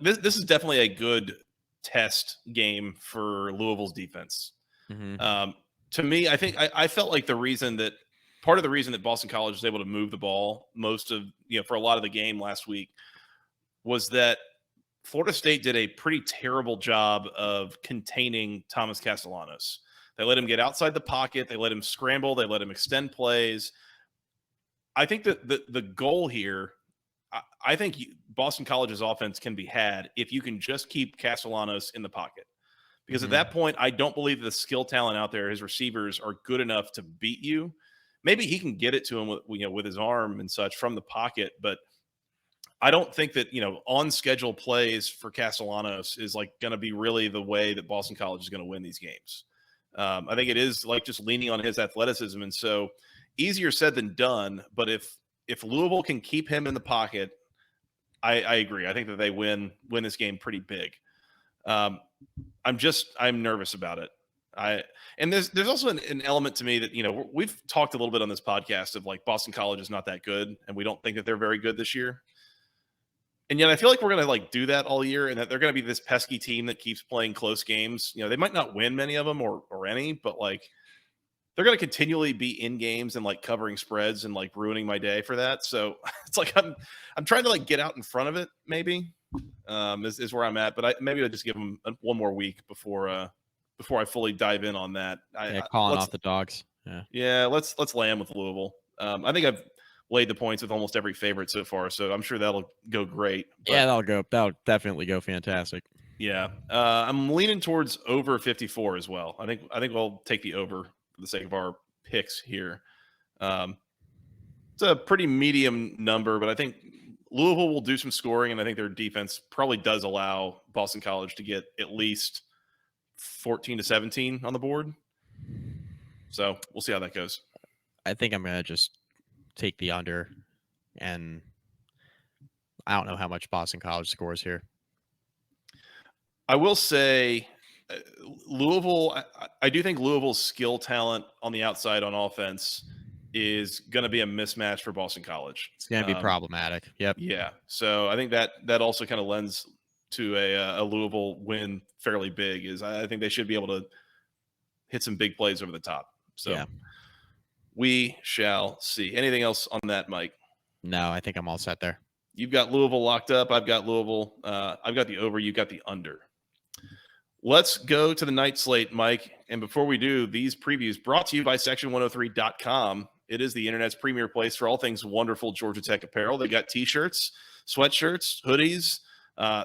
B: this is definitely a good test game for Louisville's defense.
C: Mm-hmm.
B: To me, I think I felt like part of the reason that Boston College was able to move the ball for a lot of the game last week was that Florida State did a pretty terrible job of containing Thomas Castellanos. They let him get outside the pocket. They let him scramble. They let him extend plays. I think that the goal here, I think Boston College's offense can be had if you can just keep Castellanos in the pocket. Because at that point, I don't believe the skill talent out there, his receivers, are good enough to beat you. Maybe he can get it to him with his arm and such from the pocket, but I don't think that, on schedule plays for Castellanos is like going to be really the way that Boston College is going to win these games. I think it is like just leaning on his athleticism. And so easier said than done. But if Louisville can keep him in the pocket, I agree. I think that they win this game pretty big. I'm nervous about it. And there's also an element to me that, we've talked a little bit on this podcast of like Boston College is not that good. And we don't think that they're very good this year. And yet I feel like we're going to like do that all year and that they're going to be this pesky team that keeps playing close games. They might not win many of them or any, but like they're going to continually be in games and like covering spreads and like ruining my day for that. So it's like, I'm trying to like get out in front of it maybe is where I'm at, but maybe I'll just give them one more week before I fully dive in on that.
C: Calling off the dogs.
B: Yeah. Let's land with Louisville. I think I've laid the points with almost every favorite so far, so I'm sure that'll go great. But,
C: yeah, that'll definitely go fantastic.
B: Yeah, I'm leaning towards over 54 as well. I think we'll take the over for the sake of our picks here. It's a pretty medium number, but I think Louisville will do some scoring, and I think their defense probably does allow Boston College to get at least 14 to 17 on the board. So we'll see how that goes.
C: I think I'm going to just take the under, and I don't know how much Boston College scores here.
B: I will say Louisville, I do think Louisville's skill talent on the outside on offense is going to be a mismatch for Boston College.
C: It's going to be problematic. Yep.
B: Yeah. So I think that also kind of lends to a Louisville win fairly big. I think they should be able to hit some big plays over the top. So yeah. We shall see. Anything else on that, Mike?
C: No, I think I'm all set there.
B: You've got Louisville locked up. I've got Louisville. I've got the over. You've got the under. Let's go to the night slate, Mike. And before we do, these previews brought to you by Section103.com. It is the internet's premier place for all things wonderful Georgia Tech apparel. They got T-shirts, sweatshirts, hoodies,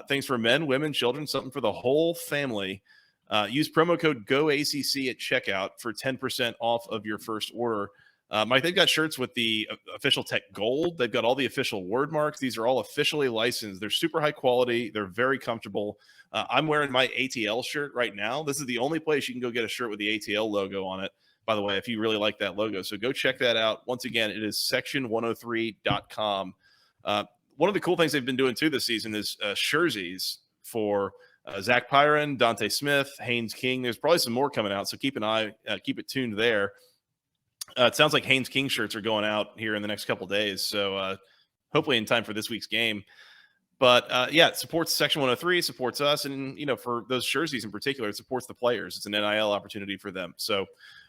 B: Things for men, women, children, something for the whole family. Use promo code GOACC at checkout for 10% off of your first order. Mike, they've got shirts with the official Tech Gold. They've got all the official word marks. These are all officially licensed. They're super high quality. They're very comfortable. I'm wearing my ATL shirt right now. This is the only place you can go get a shirt with the ATL logo on it, by the way, if you really like that logo. So go check that out. Once again, it is section103.com. One of the cool things they've been doing, too, this season is jerseys for Zach Pyron, Dante Smith, Haynes King. There's probably some more coming out, so keep it tuned there. It sounds like Haynes King shirts are going out here in the next couple of days, so hopefully in time for this week's game. But, it supports Section 103, supports us, and, for those jerseys in particular, it supports the players. It's an NIL opportunity for them. So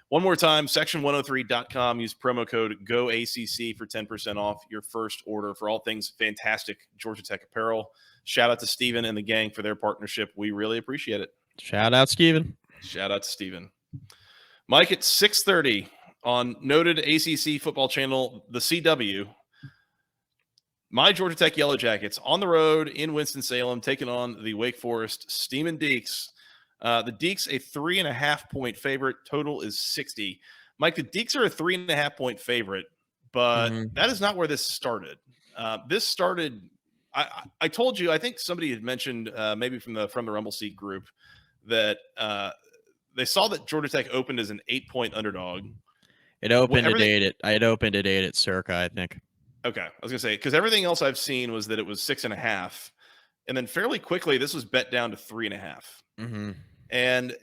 B: one more time, section103.com. Use promo code GOACC for 10% off your first order for all things fantastic Georgia Tech apparel. Shout out to Steven and the gang for their partnership. We really appreciate it.
C: Shout out, Steven.
B: Shout out to Steven. Mike, at 6:30 on noted ACC football channel, the CW, my Georgia Tech Yellow Jackets on the road in Winston-Salem, taking on the Wake Forest Steamin' Deeks. The Deeks, a 3.5-point favorite. Total is 60. Mike, the Deeks are a 3.5-point favorite, but that is not where this started. This started, I told you, I think somebody had mentioned maybe from the Rumble Seat group that they saw that Georgia Tech opened as an 8-point underdog.
C: It opened at 8. It opened at 8 at Circa, I think. Okay,
B: I was gonna say, because everything else I've seen was that it was 6.5, and then fairly quickly this was bet down to 3.5. And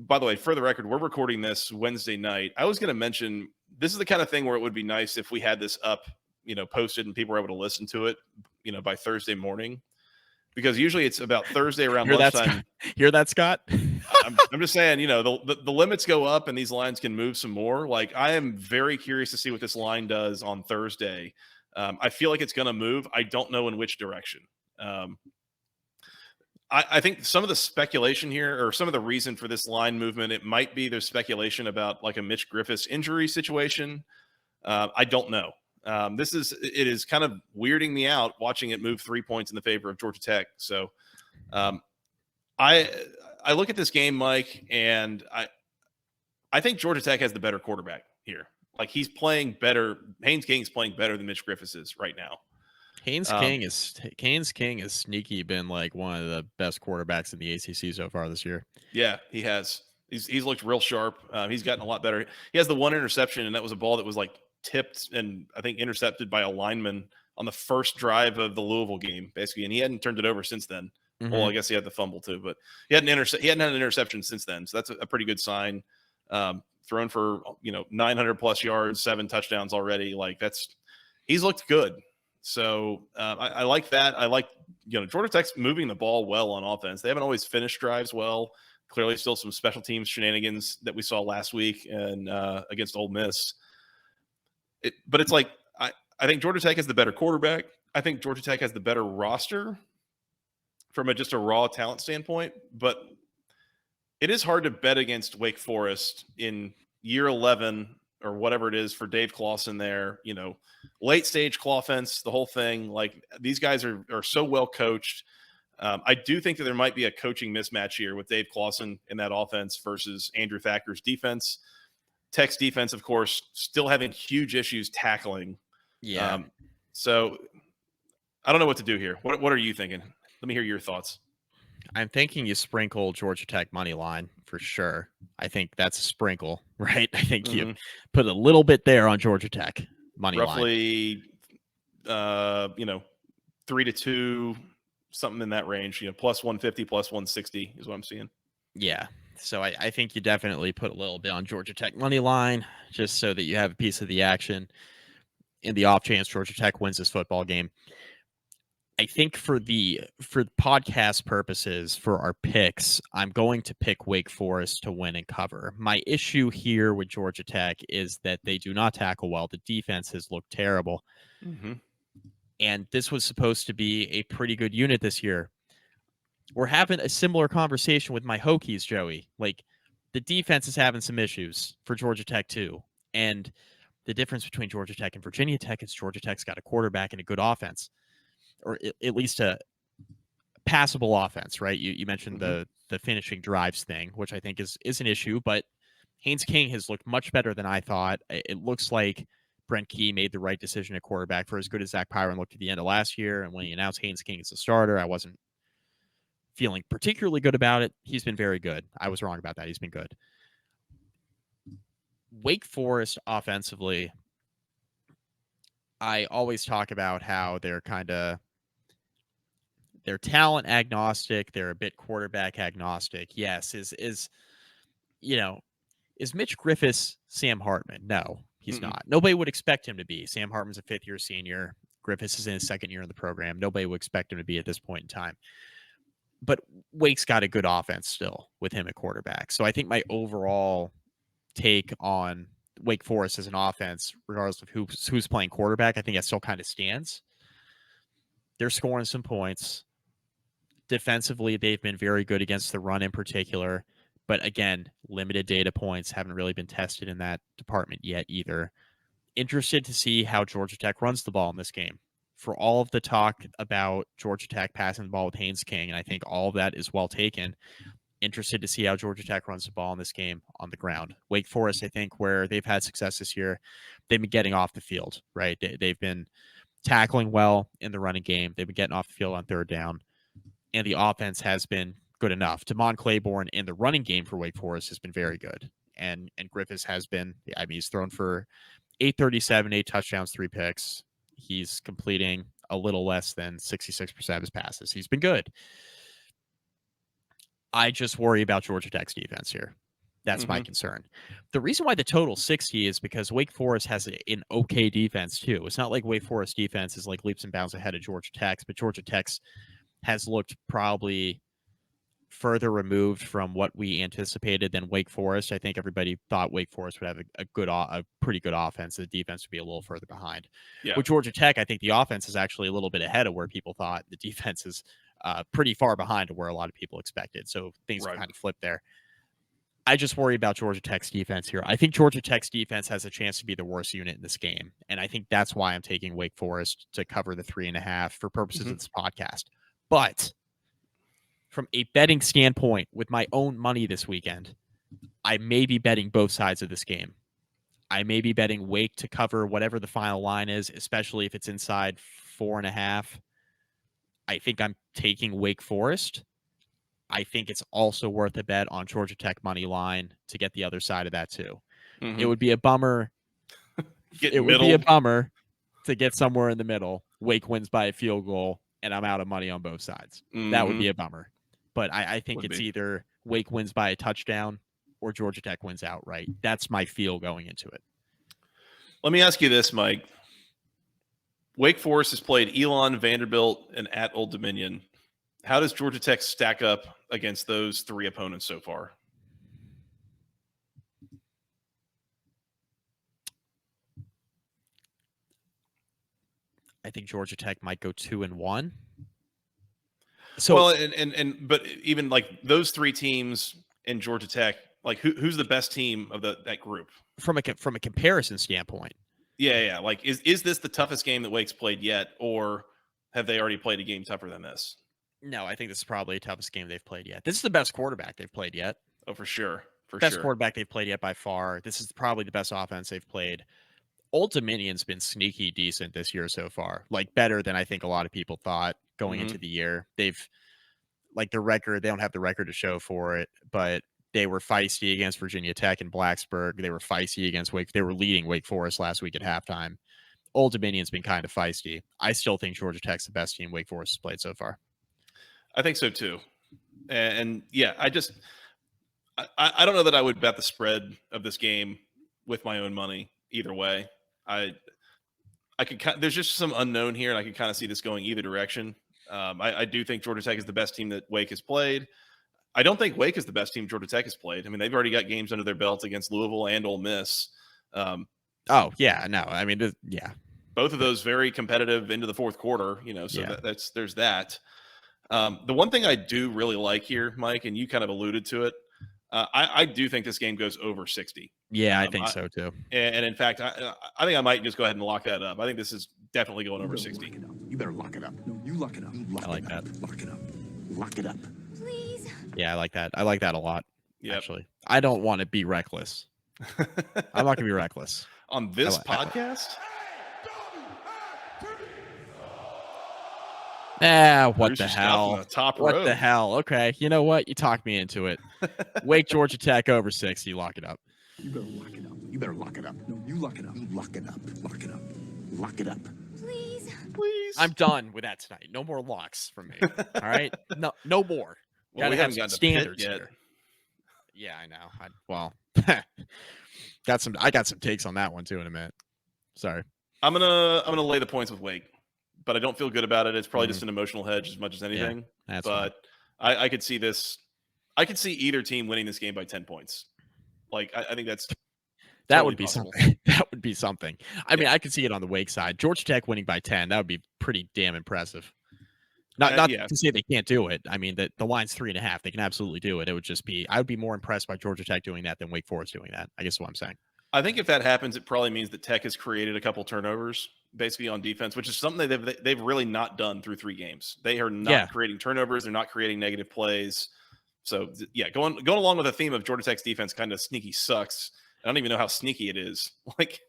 B: by the way, for the record, we're recording this Wednesday night. I was going to mention this is the kind of thing where it would be nice if we had this up, posted and people were able to listen to it, by Thursday morning, because usually it's about Thursday around lunchtime.
C: Hear that, Scott?
B: I'm just saying, the limits go up and these lines can move some more. Like, I am very curious to see what this line does on Thursday. I feel like it's going to move. I don't know in which direction. I think some of the speculation here, or some of the reason for this line movement, it might be there's speculation about like a Mitch Griffiths injury situation. I don't know. It is kind of weirding me out watching it move 3 points in the favor of Georgia Tech. So I look at this game, Mike, and I think Georgia Tech has the better quarterback here. Like, he's playing better. Haynes King is playing better than Mitch Griffiths is right now.
C: Haynes King has sneaky been like one of the best quarterbacks in the ACC so far this year.
B: Yeah, he has. He's looked real sharp. He's gotten a lot better. He has the one interception, and that was a ball that was like tipped and I think intercepted by a lineman on the first drive of the Louisville game, basically. And he hadn't turned it over since then. Well, I guess he had the fumble too, but he hadn't had an interception since then. So that's a pretty good sign. Thrown for 900 plus yards, 7 touchdowns already. Like, he's looked good. So I like that. I like, Georgia Tech's moving the ball well on offense. They haven't always finished drives well. Clearly still some special teams shenanigans that we saw last week and against Ole Miss. But it's like, I think Georgia Tech has the better quarterback. I think Georgia Tech has the better roster from just a raw talent standpoint. But it is hard to bet against Wake Forest in year 11 or whatever it is for Dave Clawson there, late stage Clawfence, the whole thing. Like, these guys are so well coached. I do think that there might be a coaching mismatch here with Dave Clawson in that offense versus Andrew Thacker's defense. Tech's defense, of course, still having huge issues tackling.
C: Yeah.
B: So I don't know what to do here. What are you thinking? Let me hear your thoughts.
C: I'm thinking you sprinkle Georgia Tech money line for sure. I think that's a sprinkle, right? I think you put a little bit there on Georgia Tech money
B: line. Roughly, 3-2, something in that range. Plus 150, plus 160 is what I'm seeing.
C: Yeah. So I think you definitely put a little bit on Georgia Tech money line just so that you have a piece of the action in the off chance Georgia Tech wins this football game. I think for podcast purposes, for our picks, I'm going to pick Wake Forest to win and cover. My issue here with Georgia Tech is that they do not tackle well. The defense has looked terrible. And this was supposed to be a pretty good unit this year. We're having a similar conversation with my Hokies, Joey. Like, the defense is having some issues for Georgia Tech too. And the difference between Georgia Tech and Virginia Tech is Georgia Tech's got a quarterback and a good offense. Or at least a passable offense, right? You mentioned the finishing drives thing, which I think is an issue, but Haynes King has looked much better than I thought. It looks like Brent Key made the right decision at quarterback. For as good as Zach Pyron looked at the end of last year, and when he announced Haynes King as the starter, I wasn't feeling particularly good about it. He's been very good. I was wrong about that. He's been good. Wake Forest offensively, I always talk about how they're talent agnostic. They're a bit quarterback agnostic. Yes. Is Mitch Griffiths Sam Hartman? No, he's not. Nobody would expect him to be. Sam Hartman's a 5th-year senior. Griffiths is in his 2nd year in the program. Nobody would expect him to be at this point in time. But Wake's got a good offense still with him at quarterback. So I think my overall take on Wake Forest as an offense, regardless of who's playing quarterback, I think that still kind of stands. They're scoring some points. Defensively, they've been very good against the run in particular. But again, limited data points, haven't really been tested in that department yet either. Interested to see how Georgia Tech runs the ball in this game. For all of the talk about Georgia Tech passing the ball with Haynes King, and I think all of that is well taken, interested to see how Georgia Tech runs the ball in this game on the ground. Wake Forest, I think, where they've had success this year, they've been getting off the field, right? They've been tackling well in the running game. They've been getting off the field on 3rd down, and the offense has been good enough. Damon Claiborne in the running game for Wake Forest has been very good. And Griffiths has been, he's thrown for 837, 8 touchdowns, 3 picks. He's completing a little less than 66% of his passes. He's been good. I just worry about Georgia Tech's defense here. That's my concern. The reason why the total 60 is because Wake Forest has an okay defense too. It's not like Wake Forest defense is like leaps and bounds ahead of Georgia Tech's, but Georgia Tech's has looked probably further removed from what we anticipated than Wake Forest. I think everybody thought Wake Forest would have a pretty good offense. The defense would be a little further behind. Yeah. With Georgia Tech, I think the offense is actually a little bit ahead of where people thought. The defense is pretty far behind to where a lot of people expected. So things kind of flipped there. I just worry about Georgia Tech's defense here. I think Georgia Tech's defense has a chance to be the worst unit in this game. And I think that's why I'm taking Wake Forest to cover the 3.5 for purposes of this podcast. But from a betting standpoint, with my own money this weekend, I may be betting both sides of this game. I may be betting Wake to cover whatever the final line is, especially if it's inside 4.5. I think I'm taking Wake Forest. I think it's also worth a bet on Georgia Tech money line to get the other side of that too. It would be a bummer. Would be a bummer to get somewhere in the middle. Wake wins by a field goal, and I'm out of money on both sides. That would be a bummer. But I think it's either Wake wins by a touchdown or Georgia Tech wins outright. That's my feel going into it.
B: Let me ask you this, Mike. Wake Forest has played Elon, Vanderbilt, and at Old Dominion. How does Georgia Tech stack up against those 3 opponents so far?
C: I think Georgia Tech might go 2-1.
B: So, well, but even like those 3 teams in Georgia Tech, like who's the best team of that group
C: from a comparison standpoint?
B: Yeah. Like, is this the toughest game that Wake's played yet, or have they already played a game tougher than this?
C: No, I think this is probably the toughest game they've played yet. This is the best quarterback they've played yet.
B: Oh, for sure.
C: Best quarterback they've played yet by far. This is probably the best offense they've played. Old Dominion's been sneaky decent this year so far, like better than I think a lot of people thought going into the year. They've like the record. They don't have the record to show for it, but they were feisty against Virginia Tech and Blacksburg. They were feisty against Wake. They were leading Wake Forest last week at halftime. Old Dominion's been kind of feisty. I still think Georgia Tech's the best team Wake Forest has played so far.
B: I think so too. And yeah, I don't know that I would bet the spread of this game with my own money either way. I could, there's just some unknown here, and I could kind of see this going either direction. I do think Georgia Tech is the best team that Wake has played. I don't think Wake is the best team Georgia Tech has played. I mean, they've already got games under their belt against Louisville and Ole Miss.
C: Oh yeah, no, I mean, yeah,
B: both of those very competitive into the fourth quarter. So there's that. The one thing I do really like here, Mike, and you kind of alluded to it, I do think this game goes over 60.
C: Yeah, I think so too.
B: And in fact, I think I might just go ahead and lock that up. I think this is definitely going over 60.
E: You better lock it up. No, you lock it up.
C: I like that.
E: Lock it up. Lock it up.
F: Please.
C: Yeah, I like that. I like that a lot.
B: Yep.
C: Actually, I don't want to be reckless. I'm not gonna be reckless
B: On this
C: I-
B: podcast.
C: What
B: Bruce
C: the
B: just got from
C: hell?
B: the top
C: What
B: rope.
C: the hell? Okay, you know what? You talked me into it. Wake Georgia Tech over 6. You lock it up.
E: You better lock it up. You better lock it up. No, you lock it up. You lock it up. Lock it up. Lock it up.
F: Please.
B: Please.
C: I'm done with that tonight. No more locks from me. All right, no more.
B: Well,
C: Gotta
B: we
C: have
B: haven't
C: some
B: gotten to Pitt
C: standards
B: yet.
C: here. Yeah, I know. I got some takes on that one too in a minute. Sorry.
B: I'm gonna lay the points with Wake, but I don't feel good about it. It's probably
C: Mhm.
B: just an emotional hedge as much as anything.
C: That's
B: but I could see this. I could see either team winning this game by 10 points. Like I think that's
C: that
B: totally
C: would be
B: possible.
C: something. That would be something. I mean, I could see it on the Wake side. Georgia Tech winning by 10. That would be pretty damn impressive. Not
B: Yeah.
C: to say they can't do it. I mean, the line's 3.5. They can absolutely do it. It would just be. I would be more impressed by Georgia Tech doing that than Wake Forest doing that. I guess is what I'm saying.
B: I think if that happens, it probably means that Tech has created a couple turnovers basically on defense, which is something they've really not done through 3 games. They are not creating turnovers. They're not creating negative plays. So yeah, going along with the theme of Georgia Tech's defense kind of sneaky sucks. I don't even know how sneaky it is. Like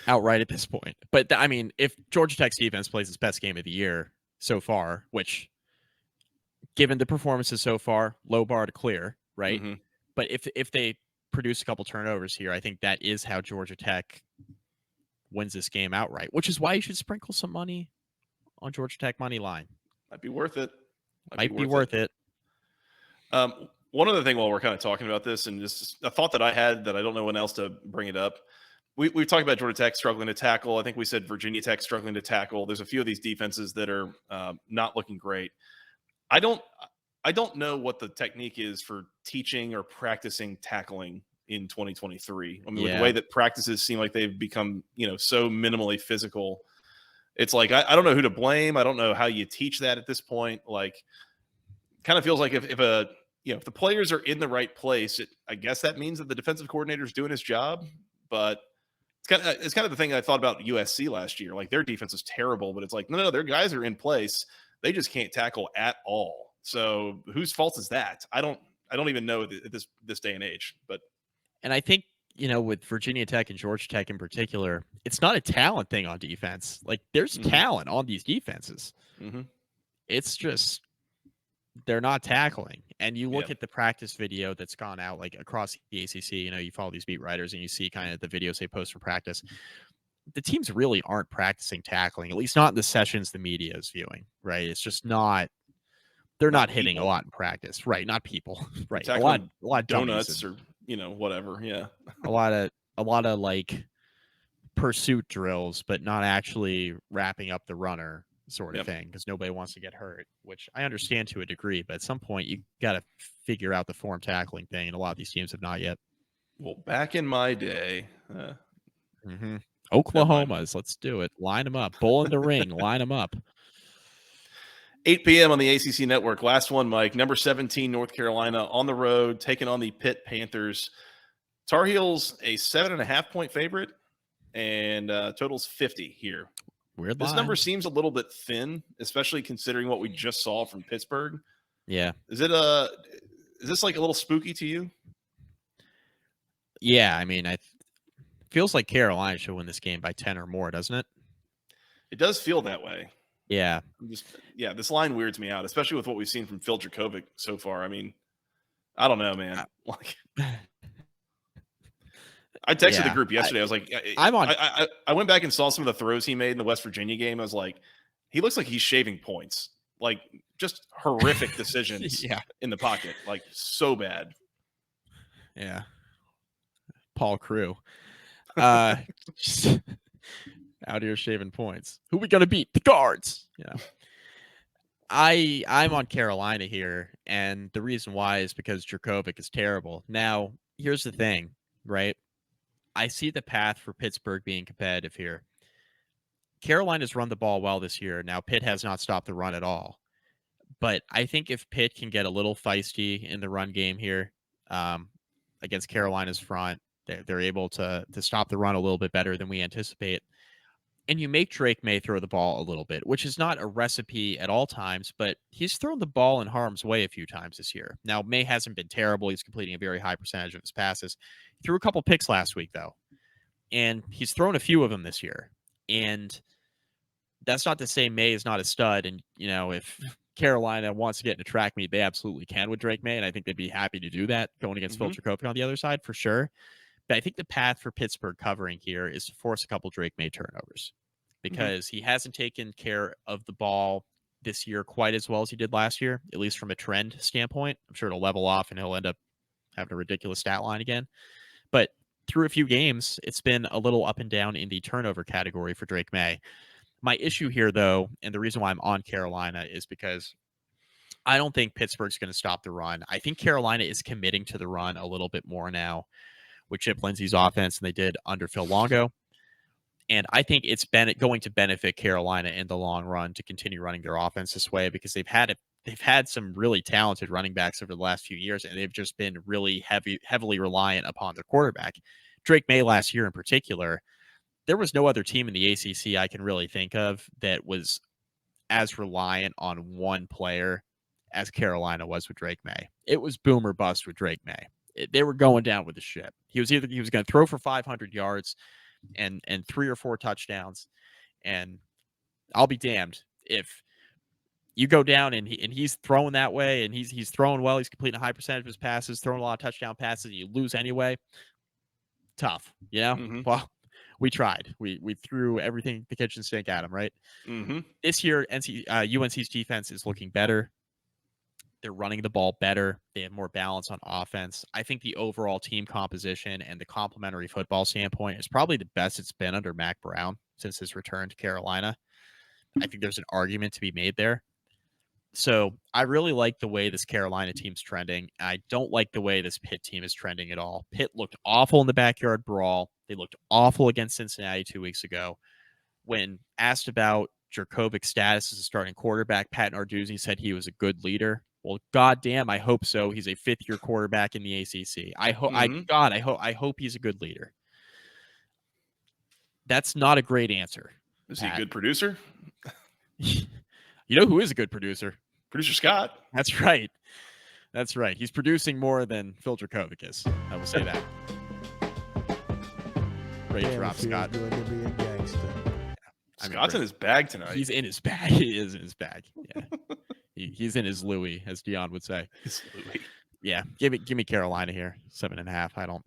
C: Outright at this point. But I mean, if Georgia Tech's defense plays its best game of the year so far, which given the performances so far, low bar to clear, right?
B: Mhm.
C: But if they produce a couple turnovers here, I think that is how Georgia Tech wins this game outright, which is why you should sprinkle some money on Georgia Tech money line.
B: might be worth it.
C: Might be worth it.
B: One other thing while we're kind of talking about this, and just a thought that I had that I don't know when else to bring it up. We've talked about Georgia Tech struggling to tackle. I think we said Virginia Tech struggling to tackle. There's a few of these defenses that are not looking great. I don't know what the technique is for teaching or practicing tackling in 2023. I mean, with the way that practices seem like they've become, so minimally physical. It's like I don't know who to blame. I don't know how you teach that at this point. Like, kind of feels like if the players are in the right place, I guess that means that the defensive coordinator is doing his job. But it's kind of the thing I thought about USC last year. Like, their defense is terrible, but it's like no, their guys are in place. They just can't tackle at all. So whose fault is that? I don't even know at this day and age.
C: And I think, with Virginia Tech and Georgia Tech in particular, it's not a talent thing on defense. Like, there's talent on these defenses.
B: Mm-hmm.
C: It's just they're not tackling. And you look at the practice video that's gone out like across the ACC. You follow these beat writers and you see kind of the videos they post for practice. The teams really aren't practicing tackling, at least not in the sessions the media is viewing, right? It's just not. They're not hitting a lot in practice, right? Not people, right? A lot of
B: donuts or whatever. Yeah,
C: a lot of like pursuit drills, but not actually wrapping up the runner sort of thing because nobody wants to get hurt, which I understand to a degree. But at some point, you got to figure out the form tackling thing, and a lot of these teams have not yet.
B: Well, back in my day,
C: Oklahoma's, let's do it. Line them up, bull in the ring, line them up.
B: 8 p.m. on the ACC network. Last one, Mike. Number 17, North Carolina on the road, taking on the Pitt Panthers. Tar Heels, a 7.5-point favorite, and totals 50 here.
C: Weird
B: This
C: line.
B: number seems a little bit thin, especially considering what we just saw from Pittsburgh.
C: Yeah.
B: Is this like a little spooky to you?
C: Yeah, I mean, feels like Carolina should win this game by 10 or more, doesn't it?
B: It does feel that way.
C: Yeah.
B: This line weirds me out, especially with what we've seen from Phil Dracovic so far. I mean, I don't know, man. Like, I texted the group yesterday. I was like, I went back and saw some of the throws he made in the West Virginia game. I was like, he looks like he's shaving points. Like, just horrific decisions in the pocket. Like, so bad.
C: Yeah. Paul Crew. Just out here shaving points. Who we gonna beat? The guards. I'm on Carolina here, and the reason why is because Dracovic is terrible. Now, here's the thing, right? I see the path for Pittsburgh being competitive here. Carolina's run the ball well this year. Now, Pitt has not stopped the run at all. But I think if Pitt can get a little feisty in the run game here against Carolina's front, they're able to stop the run a little bit better than we anticipate. and you make Drake May throw the ball a little bit, which is not a recipe at all times, but he's thrown the ball in harm's way a few times this year. Now, May hasn't been terrible. He's completing a very high percentage of his passes. He threw a couple picks last week, though, and he's thrown a few of them this year. And that's not to say May is not a stud. And, if Carolina wants to get in a track meet, they absolutely can with Drake May, and I think they'd be happy to do that going against Phil Dracovic on the other side for sure. But I think the path for Pittsburgh covering here is to force a couple Drake May turnovers because he hasn't taken care of the ball this year quite as well as he did last year, at least from a trend standpoint. I'm sure it'll level off and he'll end up having a ridiculous stat line again. But through a few games, it's been a little up and down in the turnover category for Drake May. My issue here, though, and the reason why I'm on Carolina is because I don't think Pittsburgh's going to stop the run. I think Carolina is committing to the run a little bit more now with Chip Lindsey's offense than they did under Phil Longo. And I think it's going to benefit Carolina in the long run to continue running their offense this way because they've had some really talented running backs over the last few years, and they've just been really heavily reliant upon their quarterback. Drake May last year in particular, there was no other team in the ACC I can really think of that was as reliant on one player as Carolina was with Drake May. It was boom or bust with Drake May. They were going down with the ship. He was going to throw for 500 yards and 3 or 4 touchdowns, and I'll be damned if you go down and he's throwing that way and he's throwing well. He's completing a high percentage of his passes, throwing a lot of touchdown passes, and you lose anyway. Tough, Well, we tried. We threw everything the kitchen sink at him, right? This year, UNC's defense is looking better. They're running the ball better. They have more balance on offense. I think the overall team composition and the complementary football standpoint is probably the best it's been under Mac Brown since his return to Carolina. I think there's an argument to be made there. So I really like the way this Carolina team's trending. I don't like the way this Pitt team is trending at all. Pitt looked awful in the backyard brawl. They looked awful against Cincinnati 2 weeks ago. When asked about Jurkovic's status as a starting quarterback, Pat Narduzzi said he was a good leader. Well, goddamn, I hope so. He's a fifth-year quarterback in the ACC. I hope he's a good leader. That's not a great answer.
B: Is he a good producer?
C: You know who is a good producer?
B: Producer Scott.
C: That's right. That's right. He's producing more than Phil Dracovic is. I will say that. Great drop, Scott.
B: Scott's in his bag tonight.
C: He's in his bag. He is in his bag. Yeah. He's in his Louis, as Dion would say.
B: His Louis.
C: Yeah. Give me Carolina here. 7.5.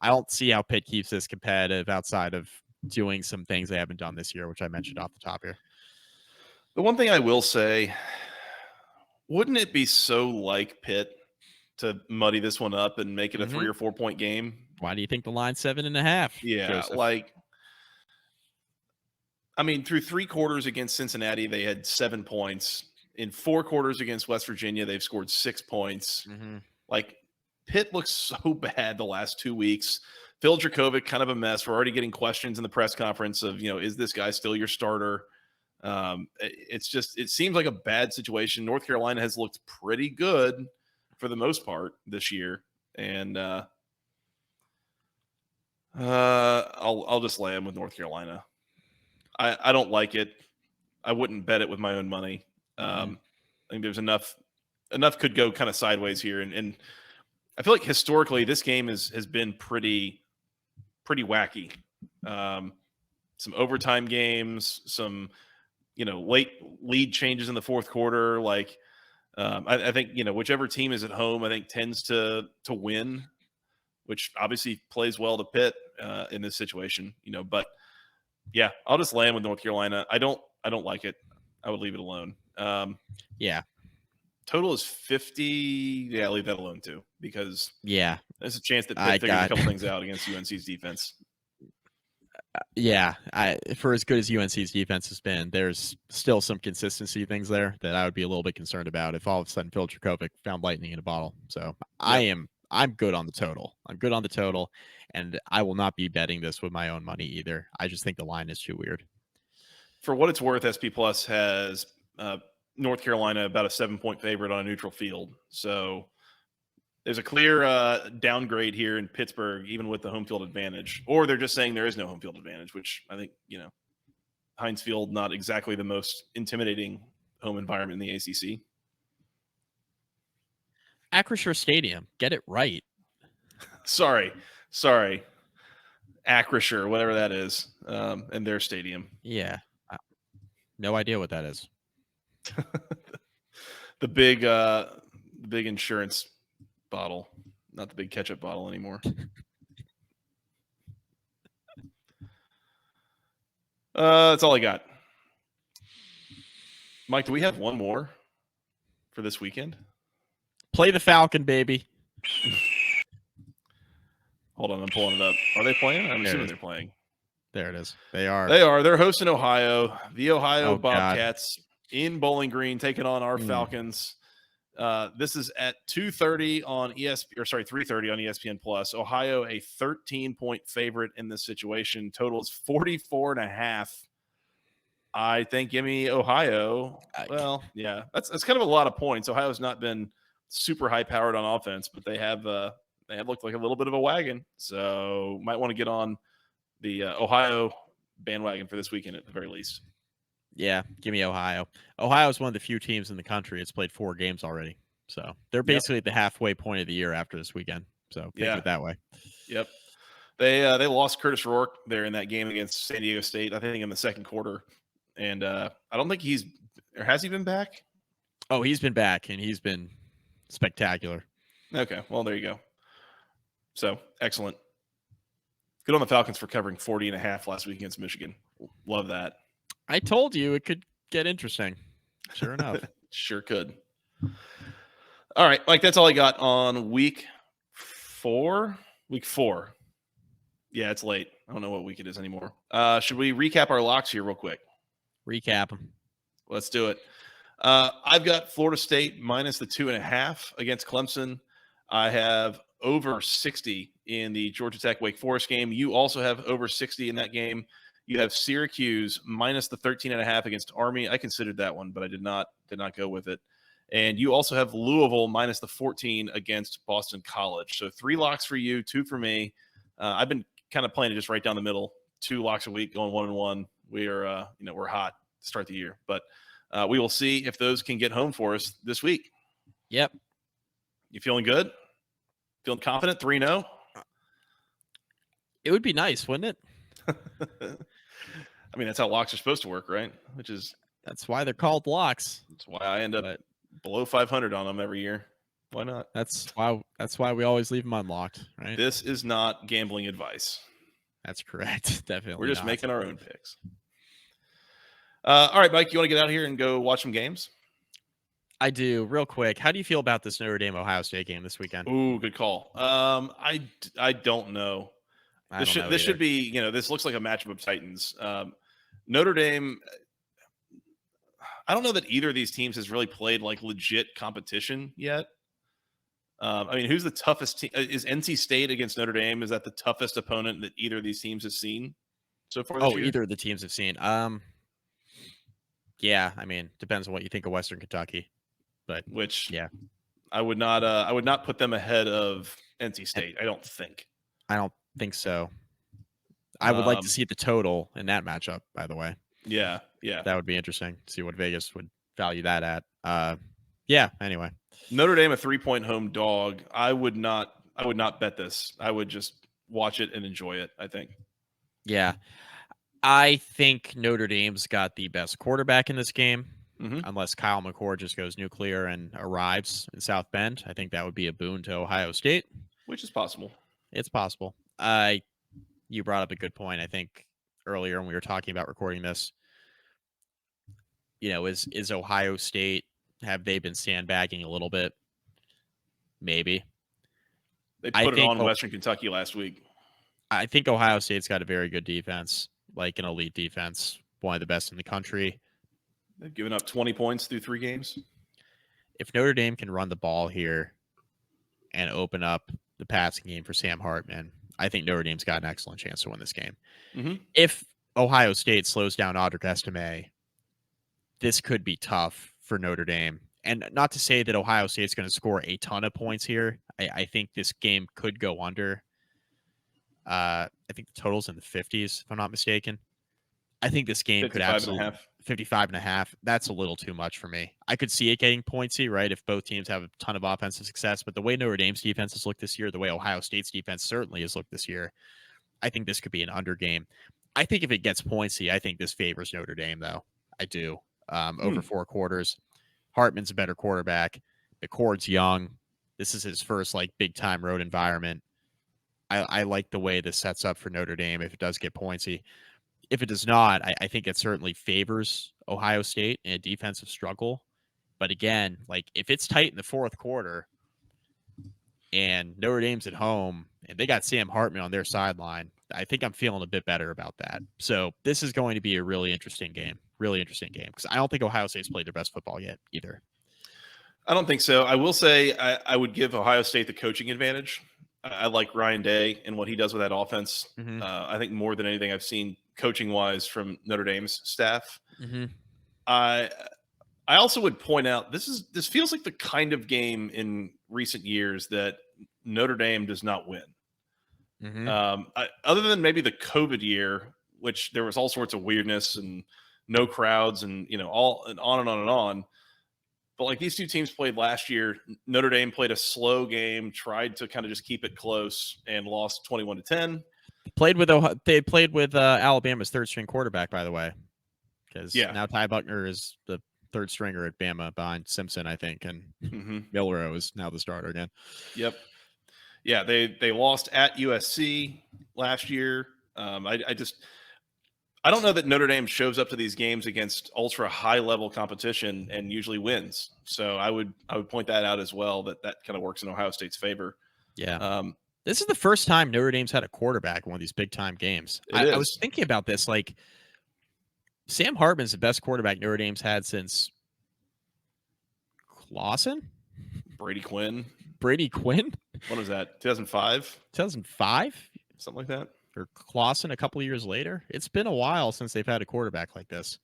C: I don't see how Pitt keeps this competitive outside of doing some things they haven't done this year, which I mentioned off the top here.
B: The one thing I will say, wouldn't it be so like Pitt to muddy this one up and make it a 3 or 4 point game?
C: Why do you think the line's 7.5?
B: Yeah,
C: Joseph?
B: Through 3 quarters against Cincinnati, they had 7 points. In 4 quarters against West Virginia, they've scored 6 points. Pitt looks so bad the last 2 weeks. Phil Dracovic, kind of a mess. We're already getting questions in the press conference of, is this guy still your starter? It seems like a bad situation. North Carolina has looked pretty good for the most part this year. And I'll just lay him with North Carolina. I don't like it. I wouldn't bet it with my own money. I think there's enough could go kind of sideways here. And I feel like historically this game has been pretty wacky. Some overtime games, some, late lead changes in the fourth quarter. I think, whichever team is at home, I think tends to win, which obviously plays well to Pitt in this situation, but yeah, I'll just land with North Carolina. I don't like it. I would leave it alone.
C: Yeah.
B: Total is 50. Yeah, leave that alone too, because there's a chance that Pitt figures a couple things out against UNC's defense.
C: For as good as UNC's defense has been, there's still some consistency things there that I would be a little bit concerned about if all of a sudden Phil Dracovic found lightning in a bottle. So I'm good on the total. I'm good on the total, and I will not be betting this with my own money either. I just think the line is too weird.
B: For what it's worth, SP Plus has North Carolina about a 7-point favorite on a neutral field. So there's a clear downgrade here in Pittsburgh, even with the home field advantage. Or they're just saying there is no home field advantage, which I think, Heinz Field not exactly the most intimidating home environment in the ACC.
C: Acrisure Stadium. Get it right.
B: Sorry. Acrisure, whatever that is, and their stadium.
C: Yeah. No idea what that is.
B: The big insurance bottle, not the big ketchup bottle anymore. That's all I got. Mike, do we have one more for this weekend?
C: Play the Falcon, baby.
B: Hold on, I'm pulling it up. Are they playing? I'm assuming they're playing.
C: There it is. They are.
B: They're hosting Ohio. The Ohio Bobcats in Bowling Green taking on our Falcons. This is at 2:30 on 3:30 on ESPN Plus. Ohio, a 13-point favorite in this situation. Total is 44.5. I think give me Ohio. Well, yeah, that's kind of a lot of points. Ohio's not been super high powered on offense, but they have looked like a little bit of a wagon. So might want to get on the Ohio bandwagon for this weekend at the very least.
C: Yeah, give me Ohio. Ohio is one of the few teams in the country that's played 4 games already. So they're basically at the halfway point of the year after this weekend. So think of it that way.
B: Yep. They lost Curtis Rourke there in that game against San Diego State, I think in the second quarter. And I don't think has he been back?
C: Oh, he's been back, and he's been spectacular.
B: Okay, well, there you go. So, excellent. Good on the Falcons for covering 40.5 last week against Michigan. Love that.
C: I told you it could get interesting. Sure enough.
B: Sure could. All right, Mike, that's all I got on week 4. Week 4. Yeah, it's late. I don't know what week it is anymore. Should we recap our locks here real quick?
C: Recap them.
B: Let's do it. I've got Florida State minus the 2.5 against Clemson. I have over 60 in the Georgia Tech Wake Forest game. You also have over 60 in that game. You have Syracuse minus the 13.5 against Army. I considered that one, but I did not go with it. And you also have Louisville minus the 14 against Boston College. So 3 locks for you, 2 for me. I've been kind of playing it just right down the middle. 2 locks a week, going 1-1. We are, we're hot to start the year, but we will see if those can get home for us this week.
C: Yep.
B: You feeling good? Feeling confident? 3-0?
C: It would be nice, wouldn't it?
B: I mean, that's how locks are supposed to work, right?
C: That's why they're called locks.
B: That's why I end up below 500 on them every year. Why not?
C: That's why we always leave them unlocked, right?
B: This is not gambling advice.
C: That's correct. Definitely.
B: We're just making our own picks. All right, Mike, you want to get out here and go watch some games?
C: I do. Real quick, how do you feel about this Notre Dame Ohio State game this weekend?
B: Ooh, good call. I don't know. This should be, this looks like a matchup of Titans. Notre Dame, I don't know that either of these teams has really played like legit competition yet. I mean, who's the toughest team? Is NC State against Notre Dame? Is that the toughest opponent that either of these teams has seen so far this year?
C: Either of the teams have seen. Yeah, I mean, depends on what you think of Western Kentucky, but
B: I would not put them ahead of NC State. I don't think.
C: I don't think so. I would like to see the total in that matchup, by the way.
B: Yeah.
C: That would be interesting to see what Vegas would value that at. Anyway.
B: Notre Dame, a 3-point home dog. I would not bet this. I would just watch it and enjoy it, I think.
C: Yeah. I think Notre Dame's got the best quarterback in this game, unless Kyle McCord just goes nuclear and arrives in South Bend. I think that would be a boon to Ohio State.
B: Which is possible.
C: It's possible. You brought up a good point, I think, earlier when we were talking about recording this. Is Ohio State, have they been sandbagging a little bit? Maybe.
B: They put it on Western Kentucky last week.
C: I think Ohio State's got a very good defense, like an elite defense, one of the best in the country.
B: They've given up 20 points through 3 games.
C: If Notre Dame can run the ball here and open up the passing game for Sam Hartman, I think Notre Dame's got an excellent chance to win this game. If Ohio State slows down Audric Estime, this could be tough for Notre Dame. And not to say that Ohio State's going to score a ton of points here. I think this game could go under. I think the total's in the 50s, if I'm not mistaken. I think this game could
B: 55 and a
C: absolutely
B: half.
C: 55.5. That's a little too much for me. I could see it getting pointsy, right? If both teams have a ton of offensive success, but the way Notre Dame's defense has looked this year, the way Ohio State's defense certainly has looked this year, I think this could be an under game. I think if it gets pointsy, I think this favors Notre Dame, though. I do. Over 4 quarters. Hartman's a better quarterback. McCord's young. This is his first big time road environment. I like the way this sets up for Notre Dame if it does get pointsy. If it does not, I think it certainly favors Ohio State in a defensive struggle. But again, if it's tight in the fourth quarter and Notre Dame's at home and they got Sam Hartman on their sideline, I think I'm feeling a bit better about that. So this is going to be a really interesting game. Really interesting game because I don't think Ohio State's played their best football yet either.
B: I don't think so. I will say I would give Ohio State the coaching advantage. I like Ryan Day and what he does with that offense.
C: Mm-hmm.
B: I think more than anything I've seen coaching-wise from Notre Dame's staff.
C: Mm-hmm.
B: I also would point out this feels like the kind of game in recent years that Notre Dame does not win.
C: Mm-hmm.
B: Other than maybe the COVID year, which there was all sorts of weirdness and no crowds and all and on and on and on. But these two teams played last year. Notre Dame played a slow game, tried to kind of just keep it close, and lost 21-10.
C: They played with Alabama's third string quarterback, by the way, because now Ty Buckner is the third stringer at Bama behind Simpson, I think, and Milroe is now the starter again.
B: Yep. Yeah, they lost at USC last year. I don't know that Notre Dame shows up to these games against ultra high level competition and usually wins. So I would point that out as well, that kind of works in Ohio State's favor.
C: Yeah. This is the first time Notre Dame's had a quarterback in one of these big time games. I was thinking about this. Sam Hartman's the best quarterback Notre Dame's had since Clausen?
B: Brady Quinn.
C: When
B: was that? 2005?
C: 2005?
B: Something like that.
C: Or Clausen a couple of years later. It's been a while since they've had a quarterback like this.